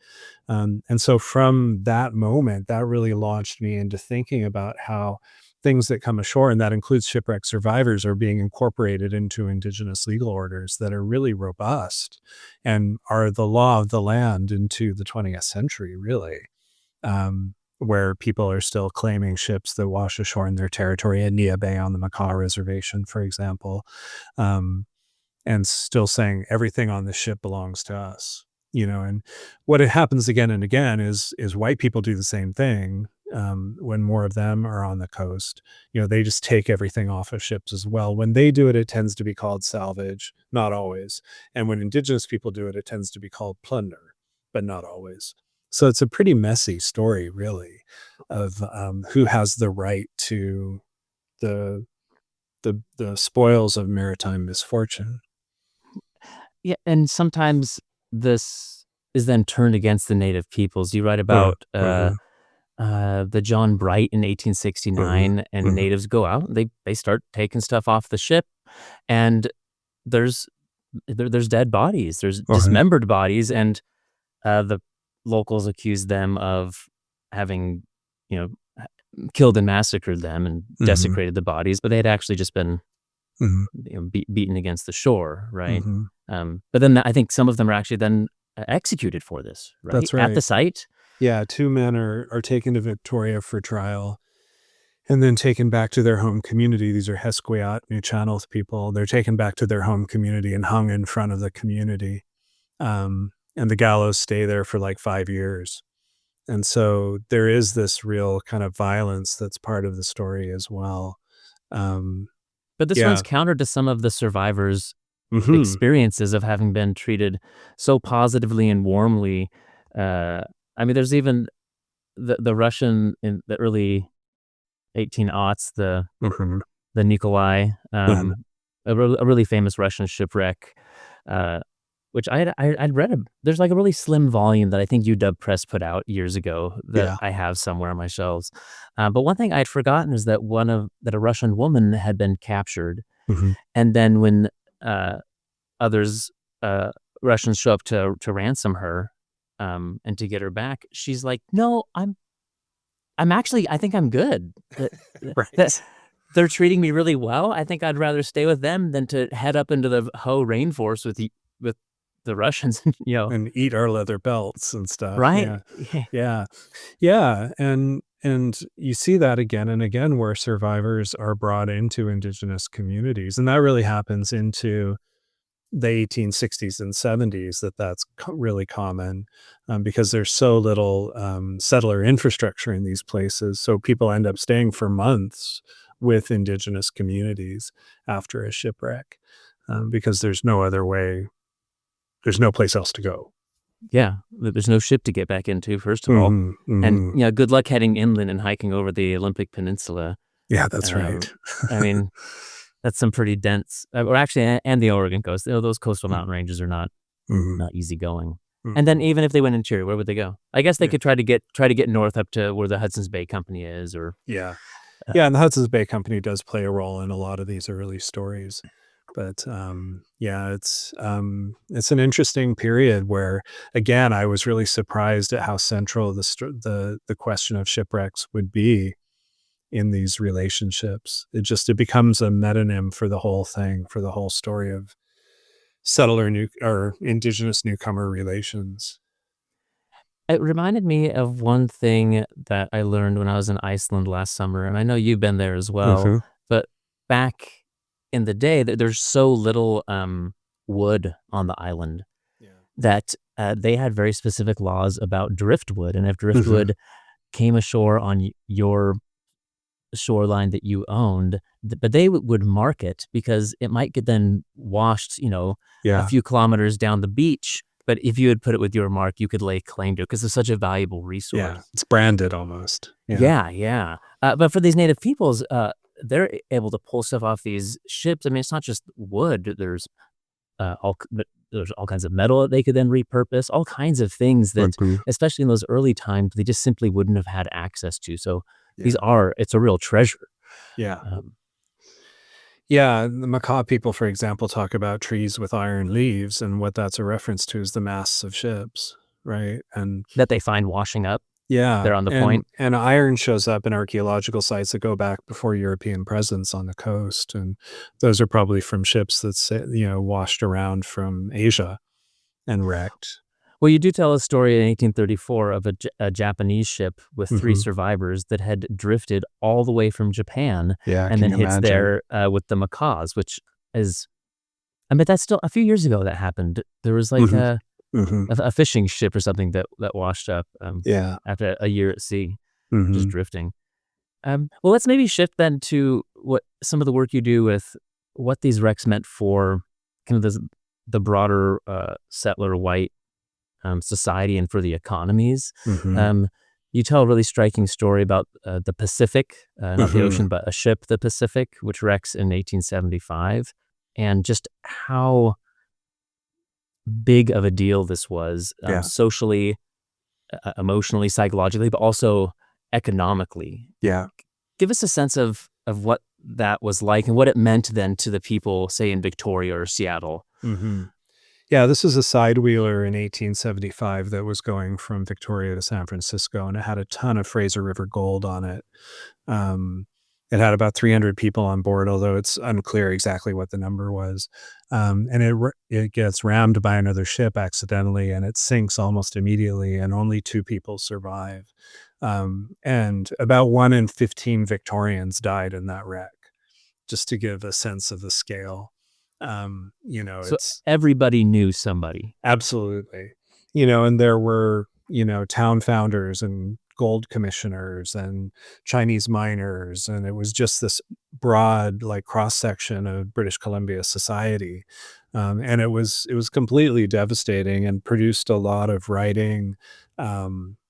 And so from that moment, that really launched me into thinking about how things that come ashore, and that includes shipwreck survivors, are being incorporated into indigenous legal orders that are really robust and are the law of the land into the 20th century, really, where people are still claiming ships that wash ashore in their territory at Nia Bay on the Makah Reservation, for example. Um, and still saying everything on this ship belongs to us, and what it happens again and again is white people do the same thing. When more of them are on the coast, they just take everything off of ships as well. When they do it, it tends to be called salvage, not always. And when indigenous people do it, it tends to be called plunder, but not always. So it's a pretty messy story, really, of who has the right to the the spoils of maritime misfortune. Yeah, and sometimes this is then turned against the native peoples. You write Uh, about, mhm. the John Bright in Mhm. 1869, and Mhm. natives go out. They start taking stuff off the ship, and there's there's dead bodies. There's Okay. dismembered bodies, and the locals accuse them of having, you know, killed and massacred them and Mhm. desecrated the bodies, but they had actually just been, Mhm. beaten against the shore, right? Mhm. But then I think some of them are actually then executed for this, right, That's at the right. site. Yeah, 2 men are taken to Victoria for trial and then taken back to their home community. These are Hesquiat, New Channel people. They're taken back to their home community and hung in front of the community. And the gallows stay there for like 5 years. And so there is this real kind of violence that's part of the story as well. Um, But this runs yeah. counter to some of the survivors' Mhm. experiences of having been treated so positively and warmly. Uh, I mean, there's even the Russian in the early 18 aughts, Mhm. the Nikolai, Mhm. a really famous Russian shipwreck, uh, which I'd read. There's like a really slim volume that I think UW Press put out years ago that Yeah. I have somewhere on my shelves. But one thing I'd forgotten is that that a Russian woman had been captured, Mhm. and then when uh, others, uh, Russians show up to ransom her, and to get her back, she's like, "No, I'm actually, I think I'm good. That Right. they're treating me really well. I think I'd rather stay with them than to head up into the Ho rainforest with the Russians, And eat our leather belts and stuff. right? Yeah. Yeah. Yeah. Yeah, and you see that again and again where survivors are brought into indigenous communities, and that really happens into the 1860s and 70s that's really common, because there's so little settler infrastructure in these places. So people end up staying for months with indigenous communities after a shipwreck, because there's no other way, there's no place else to go. Yeah, there's no ship to get back into, first of all, Hmm. and, Hmm. good luck heading inland and hiking over the Olympic Peninsula. Yeah, that's Um, right. I mean, that's some pretty dense, or actually, and the Oregon coast. Those coastal Mm, mountain ranges are mhm, not easy going. And then mhm. even if they went interior, where would they go? I guess they Yeah. could try to get north up to where the Hudson's Bay Company is, or Yeah. uh, Yeah, and the Hudson's Bay Company does play a role in a lot of these early stories. But, yeah, it's an interesting period where, again, I was really surprised at how central the question of shipwrecks would be in these relationships. It becomes a metonym for the whole thing, for the whole story of settler new or indigenous newcomer relations. it reminded me of one thing that I learned when I was in Iceland last summer, and I know you've been there as well. Mhm. But back in the day, there's so little wood on the island Yeah. that they had very specific laws about driftwood, and if Mhm. driftwood came ashore on your shoreline that you owned, but they would mark it because it might get then washed, a Yeah. few kilometers down the beach. But if you had put it with your mark, you could lay claim to it because it's such a valuable Yeah. resource. It's branded almost. Yeah. Yeah, yeah. But for these native peoples, they're able to pull stuff off these ships. I mean, it's not just wood. But there's all kinds of metal that they could then repurpose, all kinds of things that, Mhm. especially in those early times, they just simply wouldn't have had access to. So Yeah. it's a real treasure. Yeah. Um, Yeah, the Makah people, for example, talk about trees with iron leaves, and what that's a reference to is the masts of ships, right? And that they find washing up yeah, there on the and point. and iron shows up in archaeological sites that go back before European presence on the coast, and those are probably from ships that washed around from Asia and wrecked. Well, you do tell a story in 1834 of a Japanese ship with three Hmm. survivors that had drifted all the way from Japan Yeah, and can then you hits imagine? there with the macaws, which is, I mean, that's still a few years ago that happened. There was like Hmm. Hmm. a fishing ship or something that washed up Yeah. after a year at sea, just Hmm. drifting. Well, let's maybe shift then to what some of the work you do with what these wrecks meant for kind of the broader settler white society and for the economies. Hmm. Um, you tell a really striking story about the Pacific, not the Hmm. ocean, but a ship, the Pacific, which wrecks in 1875, and just how big of a deal this was Yeah. socially, emotionally, psychologically, but also economically. Yeah. Give us a sense of what that was like and what it meant then to the people, say, in Victoria or Seattle. hmm Yeah, this is a side wheeler in 1875 that was going from Victoria to San Francisco, and it had a ton of Fraser River gold on it. Um, it had about 300 people on board, although it's unclear exactly what the number was. And it gets rammed by another ship accidentally, and it sinks almost immediately, and only 2 people survive. And about 1 in 15 Victorians died in that wreck, just to give a sense of the scale. So It's everybody knew somebody. absolutely. And there were, town founders and gold commissioners and Chinese miners, and it was just this broad, like, cross-section of British Columbia society. And it was completely devastating and produced a lot of writing,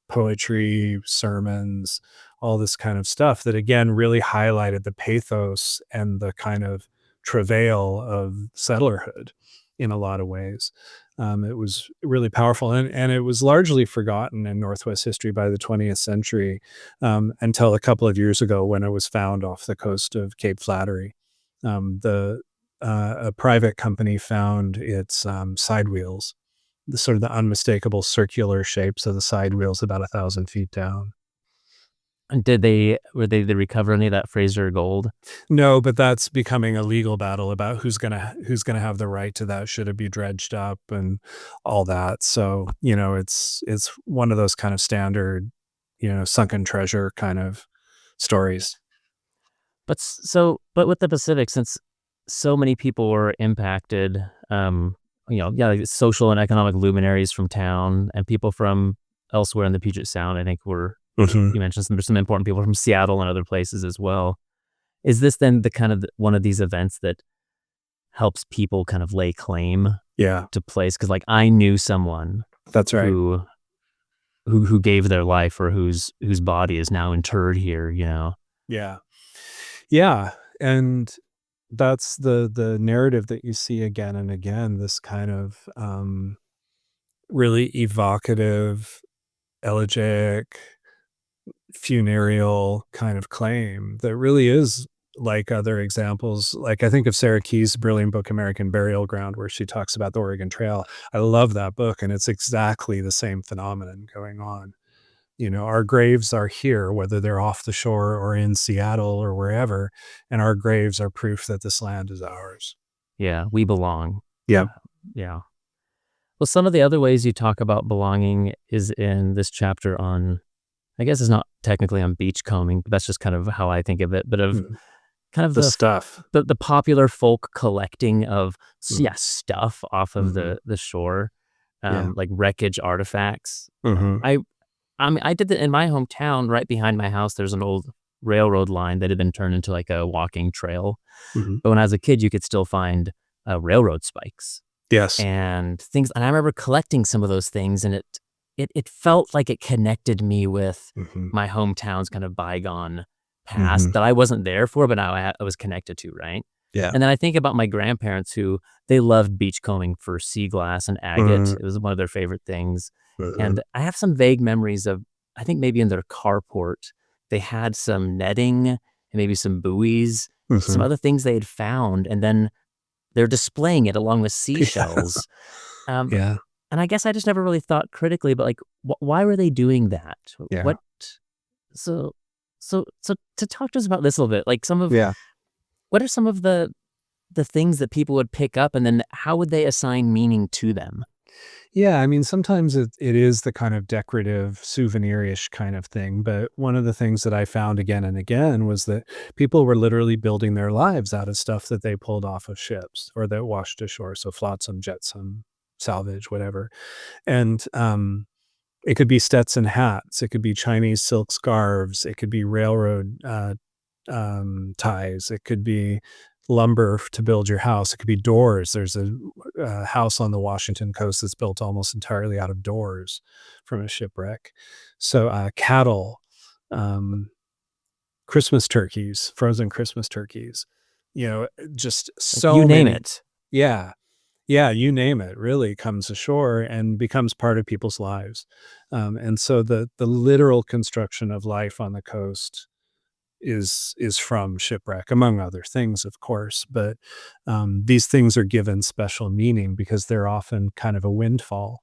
poetry, sermons, all this kind of stuff that, again, really highlighted the pathos and the kind of travail of settlerhood in a lot of ways. It was really powerful, and it was largely forgotten in Northwest history by the 20th century, until a couple of years ago when it was found off the coast of Cape Flattery. The A private company found its side wheels, the sort of the unmistakable circular shapes of the side wheels about 1,000 feet down. And were they recover any of that Fraser gold? No, but that's becoming a legal battle about who's gonna have the right to that, should it be dredged up and all that. So, it's one of those kind of standard, sunken treasure kind of stories. But with the Pacific, since so many people were impacted, yeah, like social and economic luminaries from town and people from elsewhere in the Puget Sound, I think Mhm. you mentioned some important people from Seattle and other places as well. Is this then the kind of one of these events that helps people kind of lay claim Yeah, to place? Because like I knew someone that's right. who who gave their life or whose body is now interred here, you know? Yeah. Yeah, and that's the narrative that you see again and again, this kind of, really evocative, elegiac, funereal kind of claim that really is like other examples. Like, I think of Sarah Key's brilliant book, American Burial Ground, where she talks about the Oregon Trail. I love that book, and it's exactly the same phenomenon going on. Our graves are here, whether they're off the shore or in Seattle or wherever, and our graves are proof that this land is ours. Yeah, we belong. Yeah. Yeah. Well, some of the other ways you talk about belonging is in this chapter on, I guess it's not technically on beachcombing, but that's just kind of how I think of it, but of Mhm. kind of The stuff. the popular folk collecting of Mm. stuff off of Mhm. the shore, Yeah. like wreckage artifacts. Mhm. I mean, I did that in my hometown. Right behind my house, there's an old railroad line that had been turned into like a walking trail. Mhm. But when I was a kid, you could still find railroad spikes Yes. and things. And I remember collecting some of those things, and it felt like it connected me with Mhm. my hometown's kind of bygone past Mhm. that I wasn't there for, but now I was connected to, right? Yeah. And then I think about my grandparents who they loved beachcombing for sea glass and agate. Mhm. It was one of their favorite things. Mhm. And I have some vague memories of, I think maybe in their carport, they had some netting and maybe some buoys, some Mhm. other things they had found. And then they're displaying it along with Yeah. seashells. Um, Yeah. and I guess I just never really thought critically, but like, why were they doing that? Yeah. What? So, so to talk to us about this a little bit, like Yeah. what are some of the things that people would pick up, and then how would they assign meaning to them? Yeah, I mean, sometimes it is the kind of decorative, souvenir-ish kind of thing, but one of the things that I found again and again was that people were literally building their lives out of stuff that they pulled off of ships or that washed ashore, so flotsam, jetsam, salvage, whatever, and, it could be Stetson hats, it could be Chinese silk scarves, it could be railroad, ties, it could be lumber to build your house, it could be doors. There's a house on the Washington coast that's built almost entirely out of doors from a shipwreck. So, cattle, um, Christmas turkeys, frozen Christmas turkeys, just Like, you so name many. it. Yeah. Yeah, you name it, really comes ashore and becomes part of people's lives. And so the literal construction of life on the coast is from shipwreck, among other things, of course. But these things are given special meaning because they're often kind of a windfall.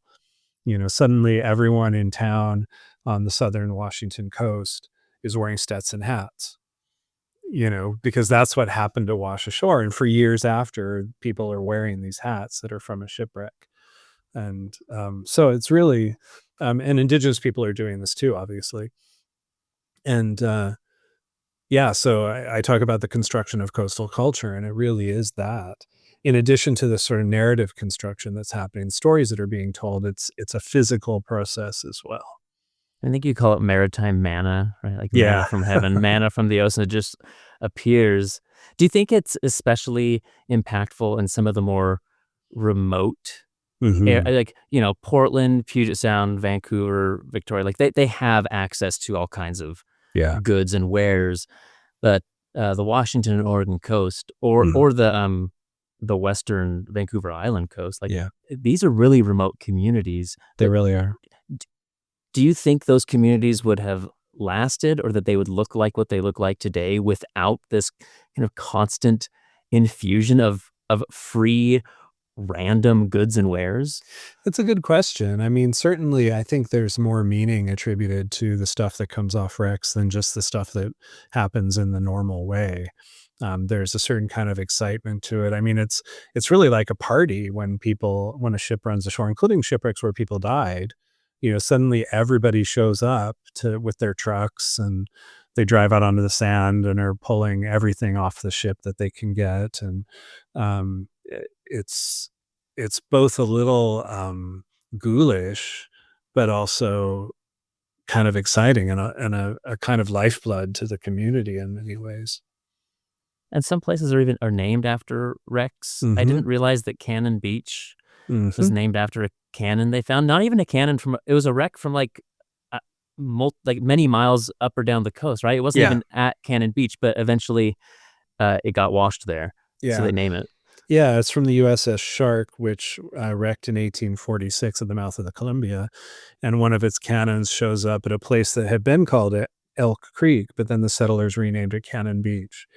Suddenly everyone in town on the southern Washington coast is wearing Stetson hats. Because that's what happened to wash ashore. And for years after, people are wearing these hats that are from a shipwreck. And so it's really, and indigenous people are doing this too, obviously. And yeah, so I talk about the construction of coastal culture, and it really is that. In addition to the sort of narrative construction that's happening, stories that are being told, it's a physical process as well. I think you call it maritime manna, right? Like manna Yeah. from heaven, manna from the ocean, it just appears. Do you think it's especially impactful in some of the more remote Hmm. like, Portland, Puget Sound, Vancouver, Victoria, like, they have access to all kinds of Yeah. goods and wares, but, the Washington and Oregon coast or Mm. or the western Vancouver Island coast, like, Yeah, these are really remote communities they that really are. d do you think those communities would have lasted or that they would look like what they look like today without this kind of constant infusion of free random goods and wares? That's a good question. I mean, certainly, I think there's more meaning attributed to the stuff that comes off wrecks than just the stuff that happens in the normal way. There's a certain kind of excitement to it. I mean, it's really like a party when a ship runs ashore, including shipwrecks where people died. Suddenly everybody shows up to with their trucks and they drive out onto the sand and are pulling everything off the ship that they can get. And it's it's both a little, ghoulish, but also kind of exciting and a kind of lifeblood to the community in many ways. And some places are named after wrecks. I Mhm, didn't realize that Cannon Beach was mhm. named after a cannon they found. Not even a cannon from it was a wreck from, like, uh, like, many miles up or down the coast, right? It wasn't Yeah, even at Cannon Beach, but eventually, it got washed there, so yeah. they name it. Yeah, it's from the USS Shark, which, wrecked in 1846 at the mouth of the Columbia, and one of its cannons shows up at a place that had been called Elk Creek, but then the settlers renamed it Cannon Beach.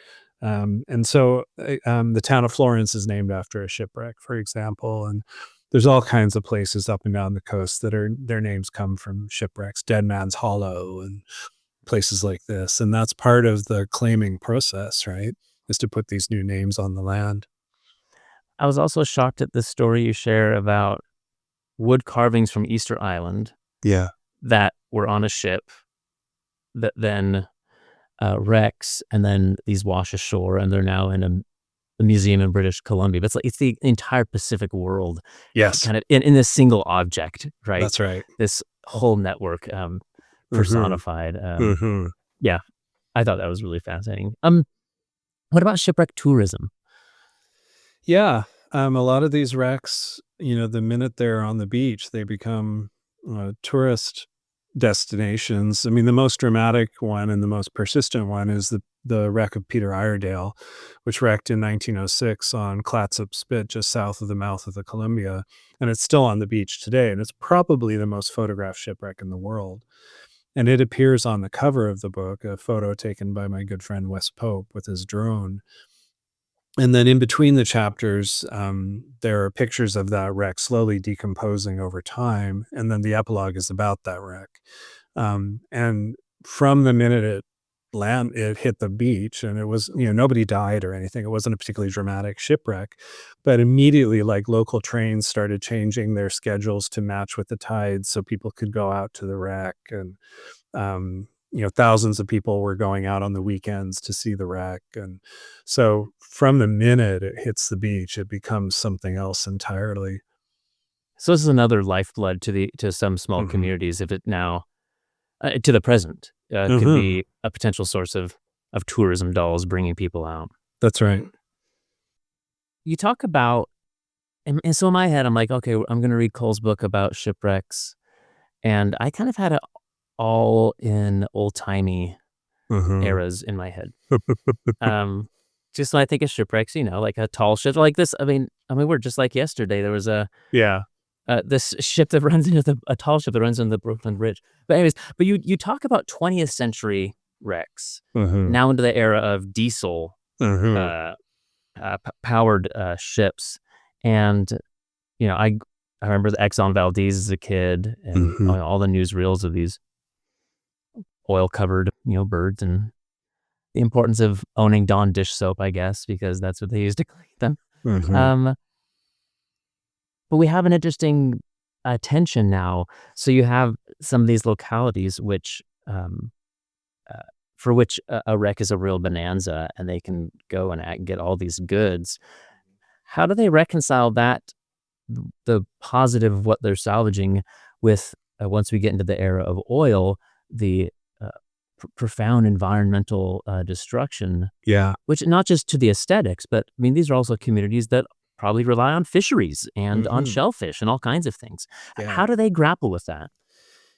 And so, the town of Florence is named after a shipwreck, for example, and there's all kinds of places up and down the coast that are their names come from shipwrecks, Dead Man's Hollow and places like this, and that's part of the claiming process, right? Is to put these new names on the land. I was also shocked at the story you share about wood carvings from Easter Island Yeah. that were on a ship that then, wrecks, and then these wash ashore, and they're now in a museum in British Columbia. But it's the entire Pacific world Yes, kind of in this single object, right? that's right. This whole network, Mhm, personified. mhm. Yeah, I thought that was really fascinating. What about shipwreck tourism? Yeah, a lot of these wrecks, the minute they're on the beach, they become, tourist destinations. I mean, the most dramatic one and the most persistent one is the wreck of Peter Iredale, which wrecked in 1906 on Clatsop Spit, just south of the mouth of the Columbia, and it's still on the beach today, and it's probably the most photographed shipwreck in the world. And it appears on the cover of the book, a photo taken by my good friend Wes Pope with his drone. And then in between the chapters, there are pictures of that wreck slowly decomposing over time, and then the epilogue is about that wreck. And from the minute it hit the beach, and it was nobody died or anything. It wasn't a particularly dramatic shipwreck, but immediately, like local trains started changing their schedules to match with the tides, so people could go out to the wreck, and thousands of people were going out on the weekends to see the wreck. And so from the minute it hits the beach, it becomes something else entirely. So this is another lifeblood to some small Mhm. communities. If it now to the present could Mhm. be a potential source of tourism dollars bringing people out. That's right. You talk about and so in my head, I'm like, okay, I'm going to read Cole's book about shipwrecks, and I kind of had it all in old timey Mhm. eras in my head. Um, just when I think of shipwrecks, like a tall ship like this. I mean, we're just like yesterday. There was Yeah. this ship that runs into a tall ship that runs into the Brooklyn Bridge. But anyways, but you talk about 20th century wrecks Mhm. now into the era of diesel Mhm. uh, powered ships, and I remember the Exxon Valdez as a kid, and Mhm. all the newsreels of these oil covered birds, and the importance of owning Dawn dish soap, I guess, because that's what they use to clean them. Mhm. Um, but we have an interesting tension now. So you have some of these localities um, uh, for which a wreck is a real bonanza, and they can go and get all these goods. How do they reconcile that, the positive of what they're salvaging, with once we get into the era of oil, the uh, profound environmental destruction, Yeah. which not just to the aesthetics, but I mean, these are also communities that probably rely on fisheries and on Mhm. shellfish and all kinds of things. Yeah. How do they grapple with that?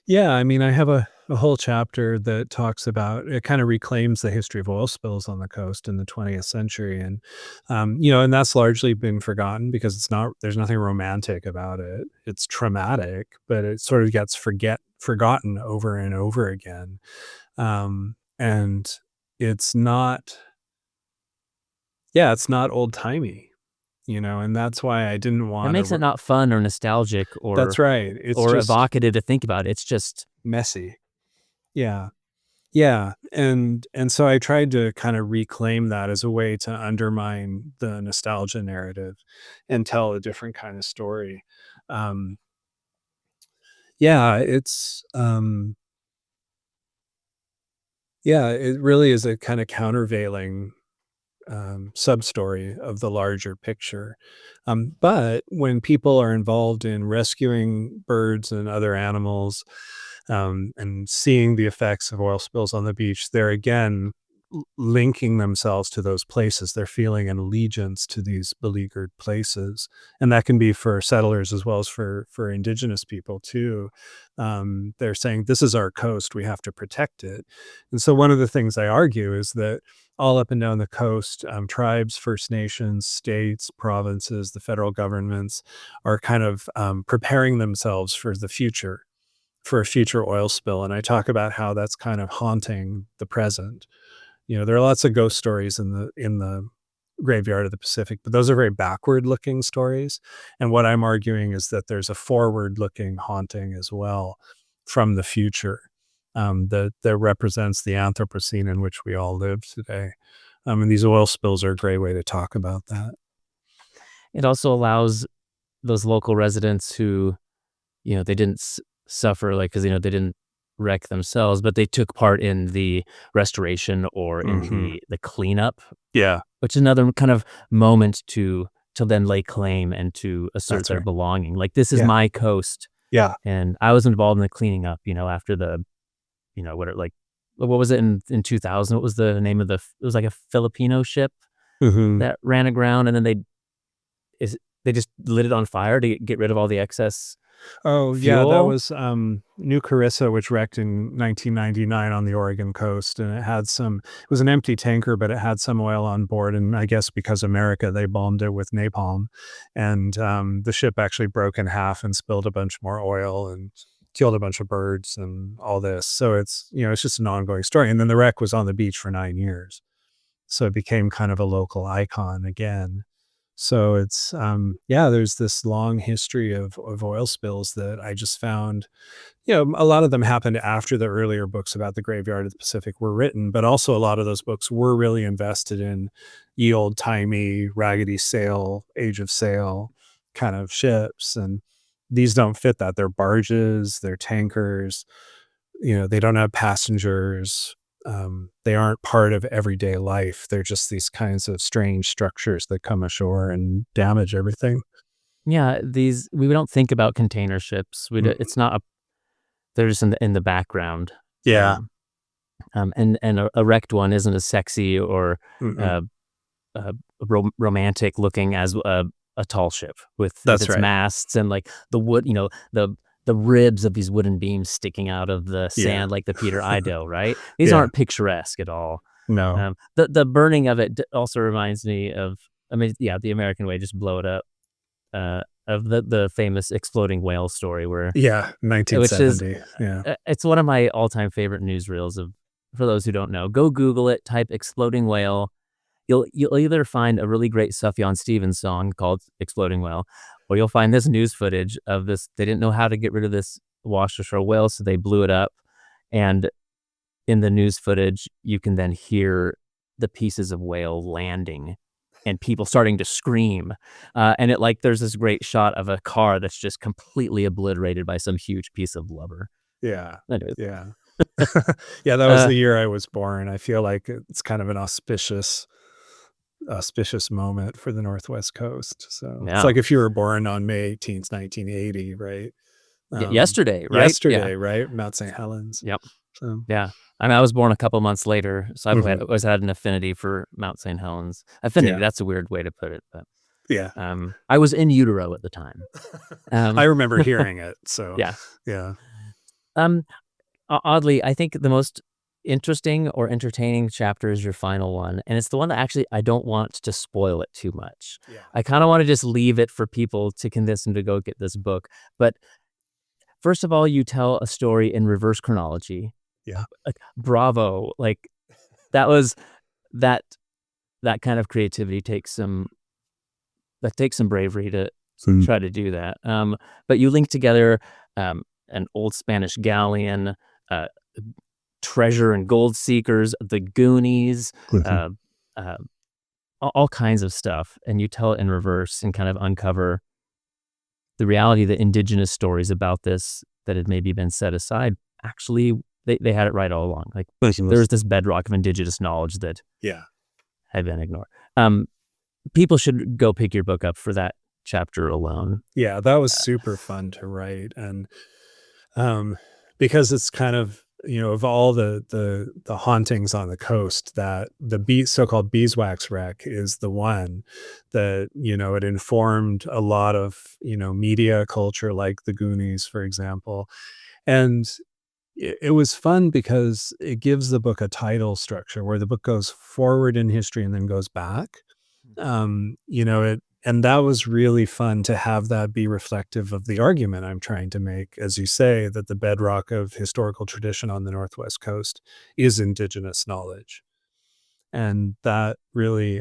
Yeah, I mean, I have a whole chapter that talks about it kinda reclaims the history of oil spills on the coast in the 20th century, and, and that's largely been forgotten because there's nothing romantic about it. It's traumatic, but it sort of gets forgotten over and over again, and it's not yeah, it's not old-timey, and that's why I didn't It wanna makes it not fun or nostalgic That's right, it's or just evocative to think about. It's just messy. Yeah. Yeah, and so I tried to kinda reclaim that as a way to undermine the nostalgia narrative and tell a different kind of story. Um, yeah, it really is a kinda countervailing, sub-story of the larger picture. But when people are involved in rescuing birds and other animals, and seeing the effects of oil spills on the beach, they're again linking themselves to those places. They're feeling an allegiance to these beleaguered places, and that can be for settlers as well as for indigenous people too. They're saying this is our coast; we have to protect it. And so, one of the things I argue is that all up and down the coast, tribes, First Nations, states, provinces, the federal governments are kind of preparing themselves for a future oil spill, and I talk about how that's kind of haunting the present. There are lots of ghost stories in the graveyard of the Pacific, but those are very backward-looking stories, and what I'm arguing is that there's a forward-looking haunting as well from the future, that represents the Anthropocene in which we all live today, and these oil spills are a great way to talk about that. it also allows those local residents who they didn't suffer, like, because they didn't wreck themselves, but they took part in the restoration or in Mhm. the cleanup, Yeah, which is another kind of moment to then lay claim and to assert that's their right. belonging. Like, this is Yeah, my coast, yeah. and I was involved in the cleaning up. After what was it in 2000? What was the name of it was like a Filipino ship Mhm. that ran aground, and then they just lit it on fire to get rid of all the excess Oh, yeah, that fuel. was, New Carissa, which wrecked in 1999 on the Oregon coast, and it was an empty tanker, but it had some oil on board, and I guess because America, they bombed it with napalm, and, the ship actually broke in half and spilled a bunch more oil and killed a bunch of birds and all this, so it's just an ongoing story, and then the wreck was on the beach for 9 years, so it became kind of a local icon again. So yeah, there's this long history of oil spills that I just found, a lot of them happened after the earlier books about the graveyard of the Pacific were written, but also a lot of those books were really invested in ye old timey, raggedy sail, age of sail kind of ships. And these don't fit that. They're barges, they're tankers, they don't have passengers. They aren't part of everyday life. They're just these kinds of strange structures that come ashore and damage everything. Yeah, these we don't think about container ships. Mm, It's not they're just in the background. yeah. Um, and a wrecked one isn't as sexy or Mm-mm. uh, romantic looking as a tall ship with That's its right. masts and like the wood, the ribs of these wooden beams sticking out of the Yeah. sand, like the Peter Ido, right? These Yeah. aren't picturesque at all. No. The burning of it also reminds me of, I mean, yeah, the American way, just blow it up, of the famous exploding whale story where Yeah, which is 1970. Yeah. it's one of my all-time favorite newsreels of for those who don't know, go Google it, type "exploding whale." You'll either find a really great Sufjan Stevens song called "Exploding Whale," or you'll find this news footage of this they didn't know how to get rid of this wash ashore whale, so they blew it up, and in the news footage, you can then hear the pieces of whale landing and people starting to scream. And it like there's this great shot of a car that's just completely obliterated by some huge piece of blubber. Yeah. Anyways, Yeah. Yeah, that was uh, the year I was born. I feel like it's kind of an auspicious moment for the Northwest Coast. So, it's yeah. like if you were born on May 18th, 1980, right? Yesterday, right? Yeah. Yesterday, right? Mount St. Helens. Yep. So, Yeah. I mean, I was born a couple months later, so I've mhm. always had an affinity for Mount St. Helens. Affinity, Yeah. that's a weird way to put it, but Yeah. I was in utero at the time. I Um, remember hearing it. So, yeah. yeah. Um, oddly, I think the most interesting or entertaining chapter is your final one, and it's the one that actually I don't want to spoil it too much. Yeah. I kinda wanna just leave it for people to convince them to go get this book, but first of all, you tell a story in reverse chronology. Yeah. Like, bravo, like, that was that that kind of creativity takes some bravery to So, try to do that, but you link together, um, an old Spanish galleon, uh treasure and gold seekers, the Goonies, mhm. uh, uh, all kinds of stuff, and you tell it in reverse and kind of uncover the reality that indigenous stories about this that had maybe been set aside, actually, they had it right all along. Like, there's this bedrock of indigenous knowledge that Yeah. had been ignored. Um, People should go pick your book up for that chapter alone. Yeah, that was super fun to write, and, um, because it's kind of, of all the hauntings on the coast, that the so-called beeswax wreck is the one that, it informed a lot of, media culture like the Goonies, for example, and it was fun because it gives the book a title structure where the book goes forward in history and then goes back. It and that was really fun to have that be reflective of the argument I'm trying to make, as you say, that the bedrock of historical tradition on the Northwest Coast is indigenous knowledge. And that really,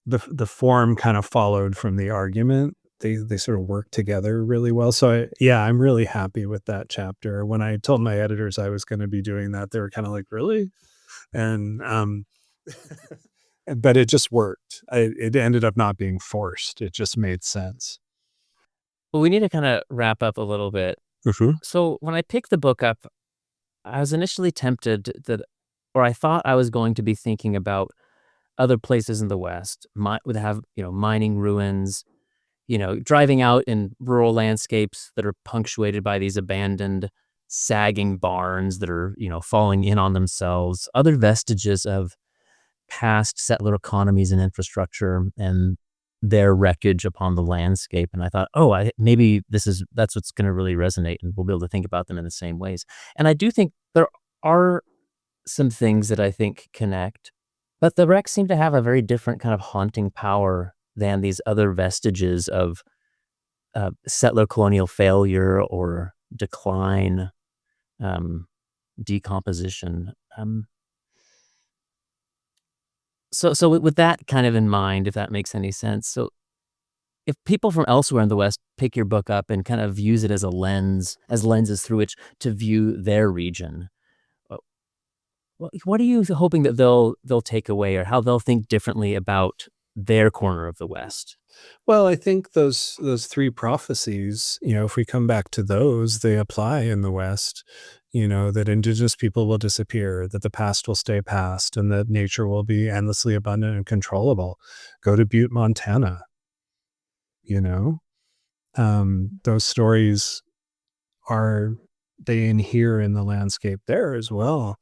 the form kind of followed from the argument. They sort of work together really well. So yeah, I'm really happy with that chapter. When I told my editors I was going to be doing that, they were kind of like, "Really?" And but it just worked. It ended up not being forced. It just made sense. Well, we need to kinda wrap up a little bit. Mhm. So, when I picked the book up, I was initially tempted that or I thought I was going to be thinking about other places in the West would have, mining ruins, driving out in rural landscapes that are punctuated by these abandoned, sagging barns that are, falling in on themselves, other vestiges of past settler economies and infrastructure and their wreckage upon the landscape. And I thought, oh, maybe that's what's going to really resonate, and we'll be able to think about them in the same ways. And I do think there are some things that I think connect, but the wrecks seem to have a very different kind of haunting power than these other vestiges of settler colonial failure or decline, um, decomposition. So with that kind of in mind, if that makes any sense. So if people from elsewhere in the West pick your book up and kind of use it as a lens, as lenses through which to view their region, uh, what are you hoping that they'll take away, or how they'll think differently about their corner of the West? Well, I think those 3 prophecies, if we come back to those, they apply in the West, that indigenous people will disappear, that the past will stay past, and that nature will be endlessly abundant and controllable. Go to Butte, Montana, you know? Those stories are they inhere in the landscape there as well,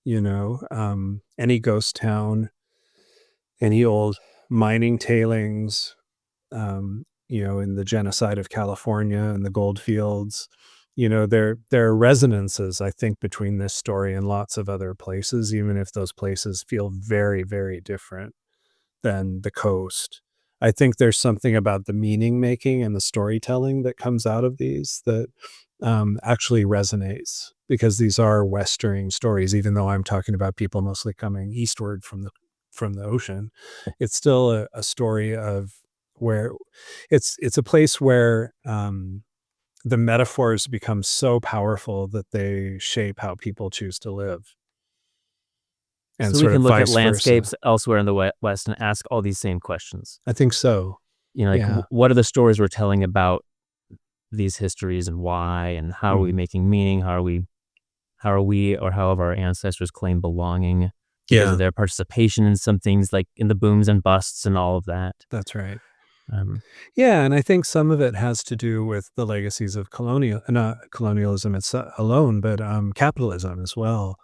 any ghost town, any old mining tailings, in the genocide of California and the gold fields, there are resonances, I think, between this story and lots of other places, even if those places feel very, very different than the coast. I think there's something about the meaning making and the storytelling that comes out of these that actually resonates, because these are Westering stories. Even though I'm talking about people mostly coming eastward from the ocean, it's still a story of where it's a place where the metaphors become so powerful that they shape how people choose to live, and So we sort can of look at vice versa. landscapes elsewhere in the West and ask all these same questions. I think so. Like, Yeah. what are the stories we're telling about these histories and why, and how are we Mhm. making meaning? How are we, or how have our ancestors claimed belonging because of Yeah, their participation in some things like in the booms and busts and all of that? that's right. Um, Yeah, and I think some of it has to do with the legacies of not colonialism alone, but capitalism as well.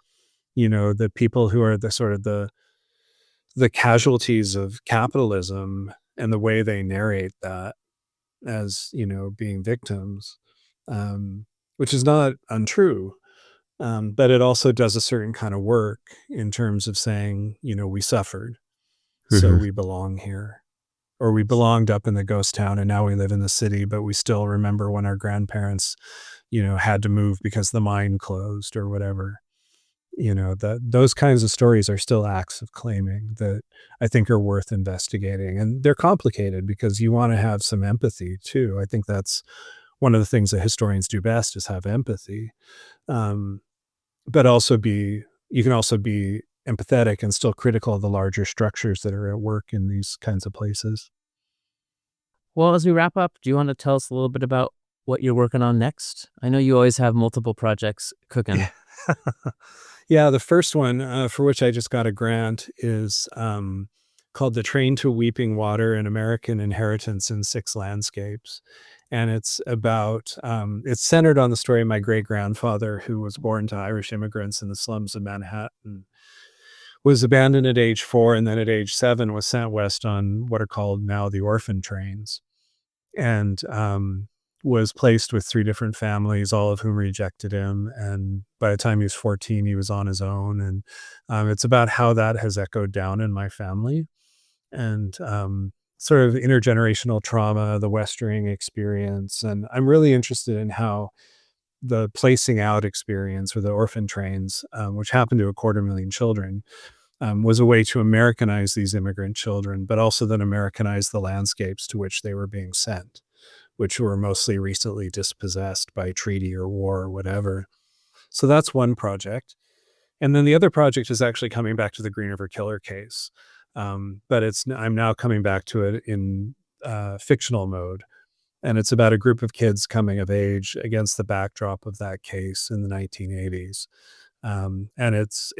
The people who are the sort of the casualties of capitalism, and the way they narrate that as, being victims, um, which is not untrue. But it also does a certain kind of work in terms of saying, we suffered, so Mhm. we belong here. Or we belonged up in the ghost town and now we live in the city, but we still remember when our grandparents, had to move because the mine closed or whatever. That those kinds of stories are still acts of claiming that I think are worth investigating. And they're complicated because you want to have some empathy too. I think that's one of the things that historians do best, is have empathy. Um, but also be you can also be empathetic and still critical of the larger structures that are at work in these kinds of places. Well, as we wrap up, do you want to tell us a little bit about what you're working on next? I know you always have multiple projects cooking. Yeah. Yeah, the first one, for which I just got a grant, is called "The Train to Weeping Water: An American Inheritance in Six Landscapes." And it's centered on the story of my great-grandfather, who was born to Irish immigrants in the slums of Manhattan, was abandoned at age 4, and then at age 7 was sent west on what are called now the orphan trains, and was placed with 3 different families, all of whom rejected him. And by the time he was 14, he was on his own. And it's about how that has echoed down in my family, and sort of intergenerational trauma, the Westering experience. And I'm really interested in how the placing out experience, or the orphan trains, which happened to 250,000 children, was a way to Americanize these immigrant children, but also then Americanize the landscapes to which they were being sent, which were mostly recently dispossessed by treaty or war or whatever. So that's one project. And then the other project is actually coming back to the Green River Killer case. But I'm now coming back to it in fictional mode. And it's about a group of kids coming of age against the backdrop of that case in the 1980s. And it's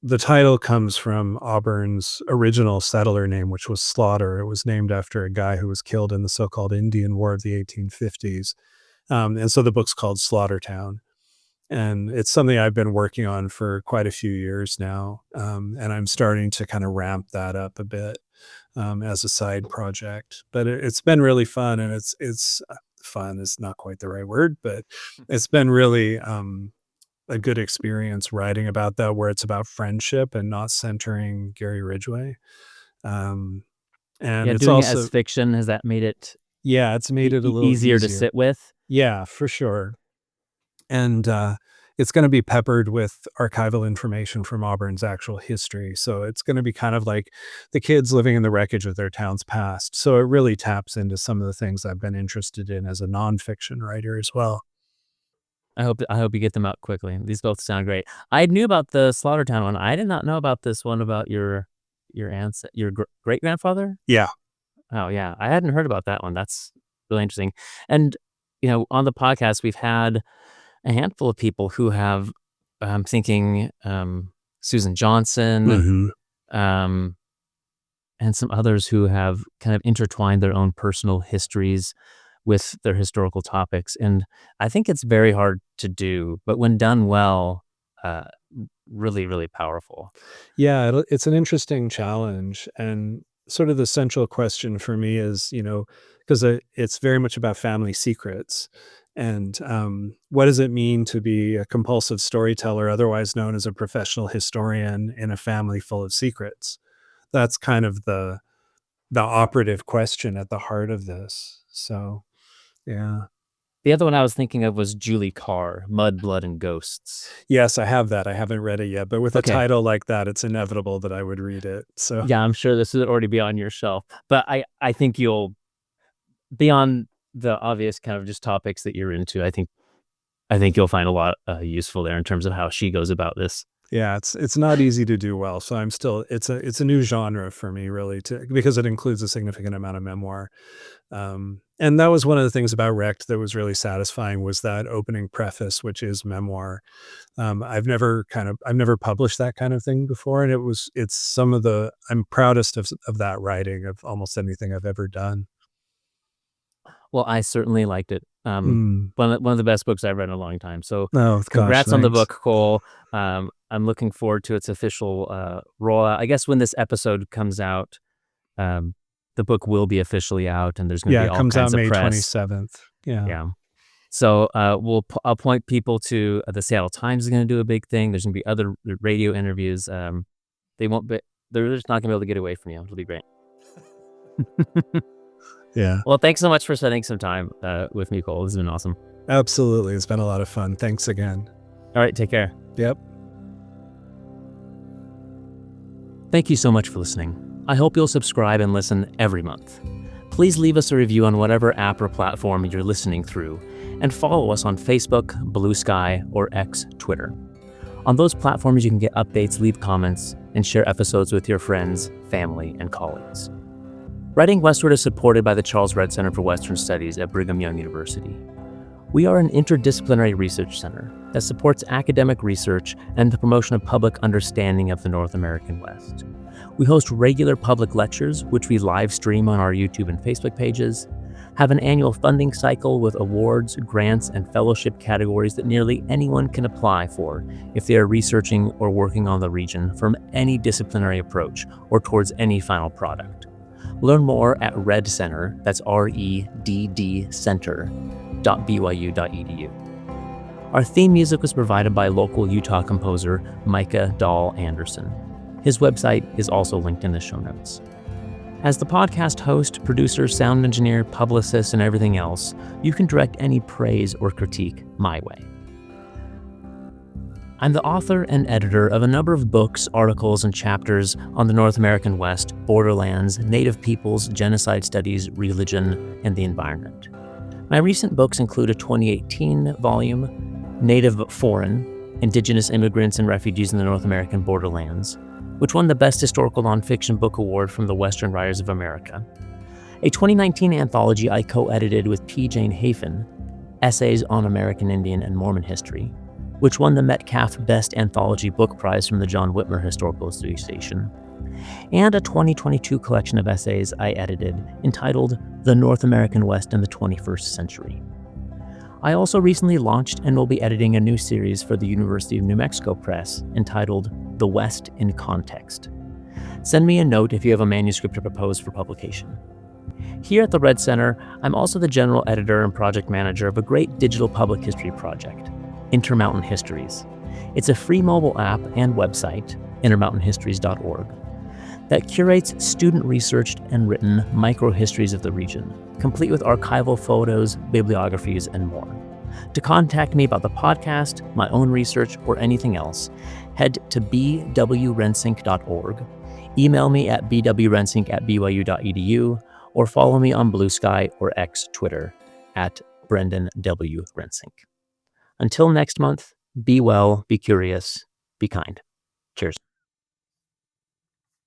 the title comes from Auburn's original settler name, which was Slaughter. It was named after a guy who was killed in the so-called Indian War of the 1850s. And so the book's called Slaughtertown. And it's something I've been working on for quite a few years now. And I'm starting to kind of ramp that up a bit, as a side project. But it's been really fun, and it's fun is not quite the right word, but it's been really a good experience writing about that, where it's about friendship and not centering Gary Ridgway. Um, and Yeah, it's doing it as also, fiction, has that made it yeah, it's made it a little easier to easier. sit with? Yeah, for sure. And it's going to be peppered with archival information from Auburn's actual history. So it's going to be kind of like the kids living in the wreckage of their town's past. So it really taps into some of the things I've been interested in as a nonfiction writer as well. I hope you get them out quickly. These both sound great. I knew about the Slaughtertown one. I did not know about this one about your great grandfather. Yeah. Oh yeah, I hadn't heard about that one. That's really interesting. And on the podcast, we've had a handful of people who have, I'm thinking, Susan Johnson, Hmm. um, and some others who have kind of intertwined their own personal histories with their historical topics. And I think it's very hard to do, but when done well, uh, really, really powerful. Yeah, it's an interesting challenge. And sort of the central question for me is, because it's very much about family secrets. And what does it mean to be a compulsive storyteller, otherwise known as a professional historian in a family full of secrets? That's kind of the operative question at the heart of this. So, yeah. The other one I was thinking of was Julie Carr, Mud, Blood, and Ghosts. Yes, I have that. I haven't read it yet, but with a Okay. title like that, it's inevitable that I would read it. So, Yeah, I'm sure this would already be on your shelf, but I think you'll beyond the obvious kind of just topics that you're into, I think you'll find a lot, useful there in terms of how she goes about this. yeah, it's not easy to do well. So I'm still it's a new genre for me really because it includes a significant amount of memoir. And that was one of the things about Wrecked that was really satisfying was that opening preface, which is memoir. I've never published that kind of thing before, and it's some of the I'm proudest of that writing of almost anything I've ever done. Well, I certainly liked it. Mm. One of the best books I've read in a long time. So, Oh gosh, congrats on the thanks. book, Cole. I'm looking forward to its official rollout. I guess when this episode comes out, um, the book will be officially out, and there's going to Yeah, be it all comes out kinds of May press. 27th. Yeah. Yeah. So I'll point people to the Seattle Times is going to do a big thing. There's going to be other radio interviews. They won't be. They're just not going to be able to get away from you. It'll be great. Yeah. Well, thanks so much for spending some time with me, Cole. This has been awesome. Absolutely. It's been a lot of fun. Thanks again. All right, take care. Yep. Thank you so much for listening. I hope you'll subscribe and listen every month. Please leave us a review on whatever app or platform you're listening through, and follow us on Facebook, Blue Sky, or X Twitter. On those platforms, you can get updates, leave comments, and share episodes with your friends, family, and colleagues. Writing Westward is supported by the Charles Redd Center for Western Studies at Brigham Young University. We are an interdisciplinary research center that supports academic research and the promotion of public understanding of the North American West. We host regular public lectures, which we live stream on our YouTube and Facebook pages, have an annual funding cycle with awards, grants, and fellowship categories that nearly anyone can apply for if they are researching or working on the region from any disciplinary approach or towards any final product. Learn more at Redd Center, that's REDD Center.byu.edu. Our theme music was provided by local Utah composer Micah Dahl Anderson. His website is also linked in the show notes. As the podcast host, producer, sound engineer, publicist, and everything else, you can direct any praise or critique my way. I'm the author and editor of a number of books, articles, and chapters on the North American West, borderlands, Native peoples, genocide studies, religion, and the environment. My recent books include a 2018 volume, Native Foreign, Indigenous Immigrants and Refugees in the North American Borderlands, which won the Best Historical Nonfiction Book Award from the Western Writers of America. A 2019 anthology I co-edited with P. Jane Hafen, Essays on American Indian and Mormon History, which won the Metcalf Best Anthology Book Prize from the John Whitmer Historical Association, and a 2022 collection of essays I edited entitled The North American West in the 21st Century. I also recently launched and will be editing a new series for the University of New Mexico Press entitled The West in Context. Send me a note if you have a manuscript to propose for publication. Here at the Redd Center, I'm also the general editor and project manager of a great digital public history project, Intermountain Histories. It's a free mobile app and website, intermountainhistories.org, that curates student-researched and written microhistories of the region, complete with archival photos, bibliographies, and more. To contact me about the podcast, my own research, or anything else, head to bwrensink.org, email me at bwrensink@byu.edu, or follow me on Blue Sky or X Twitter at Brendan W. Rensink. Until next month, be well, be curious, be kind. Cheers.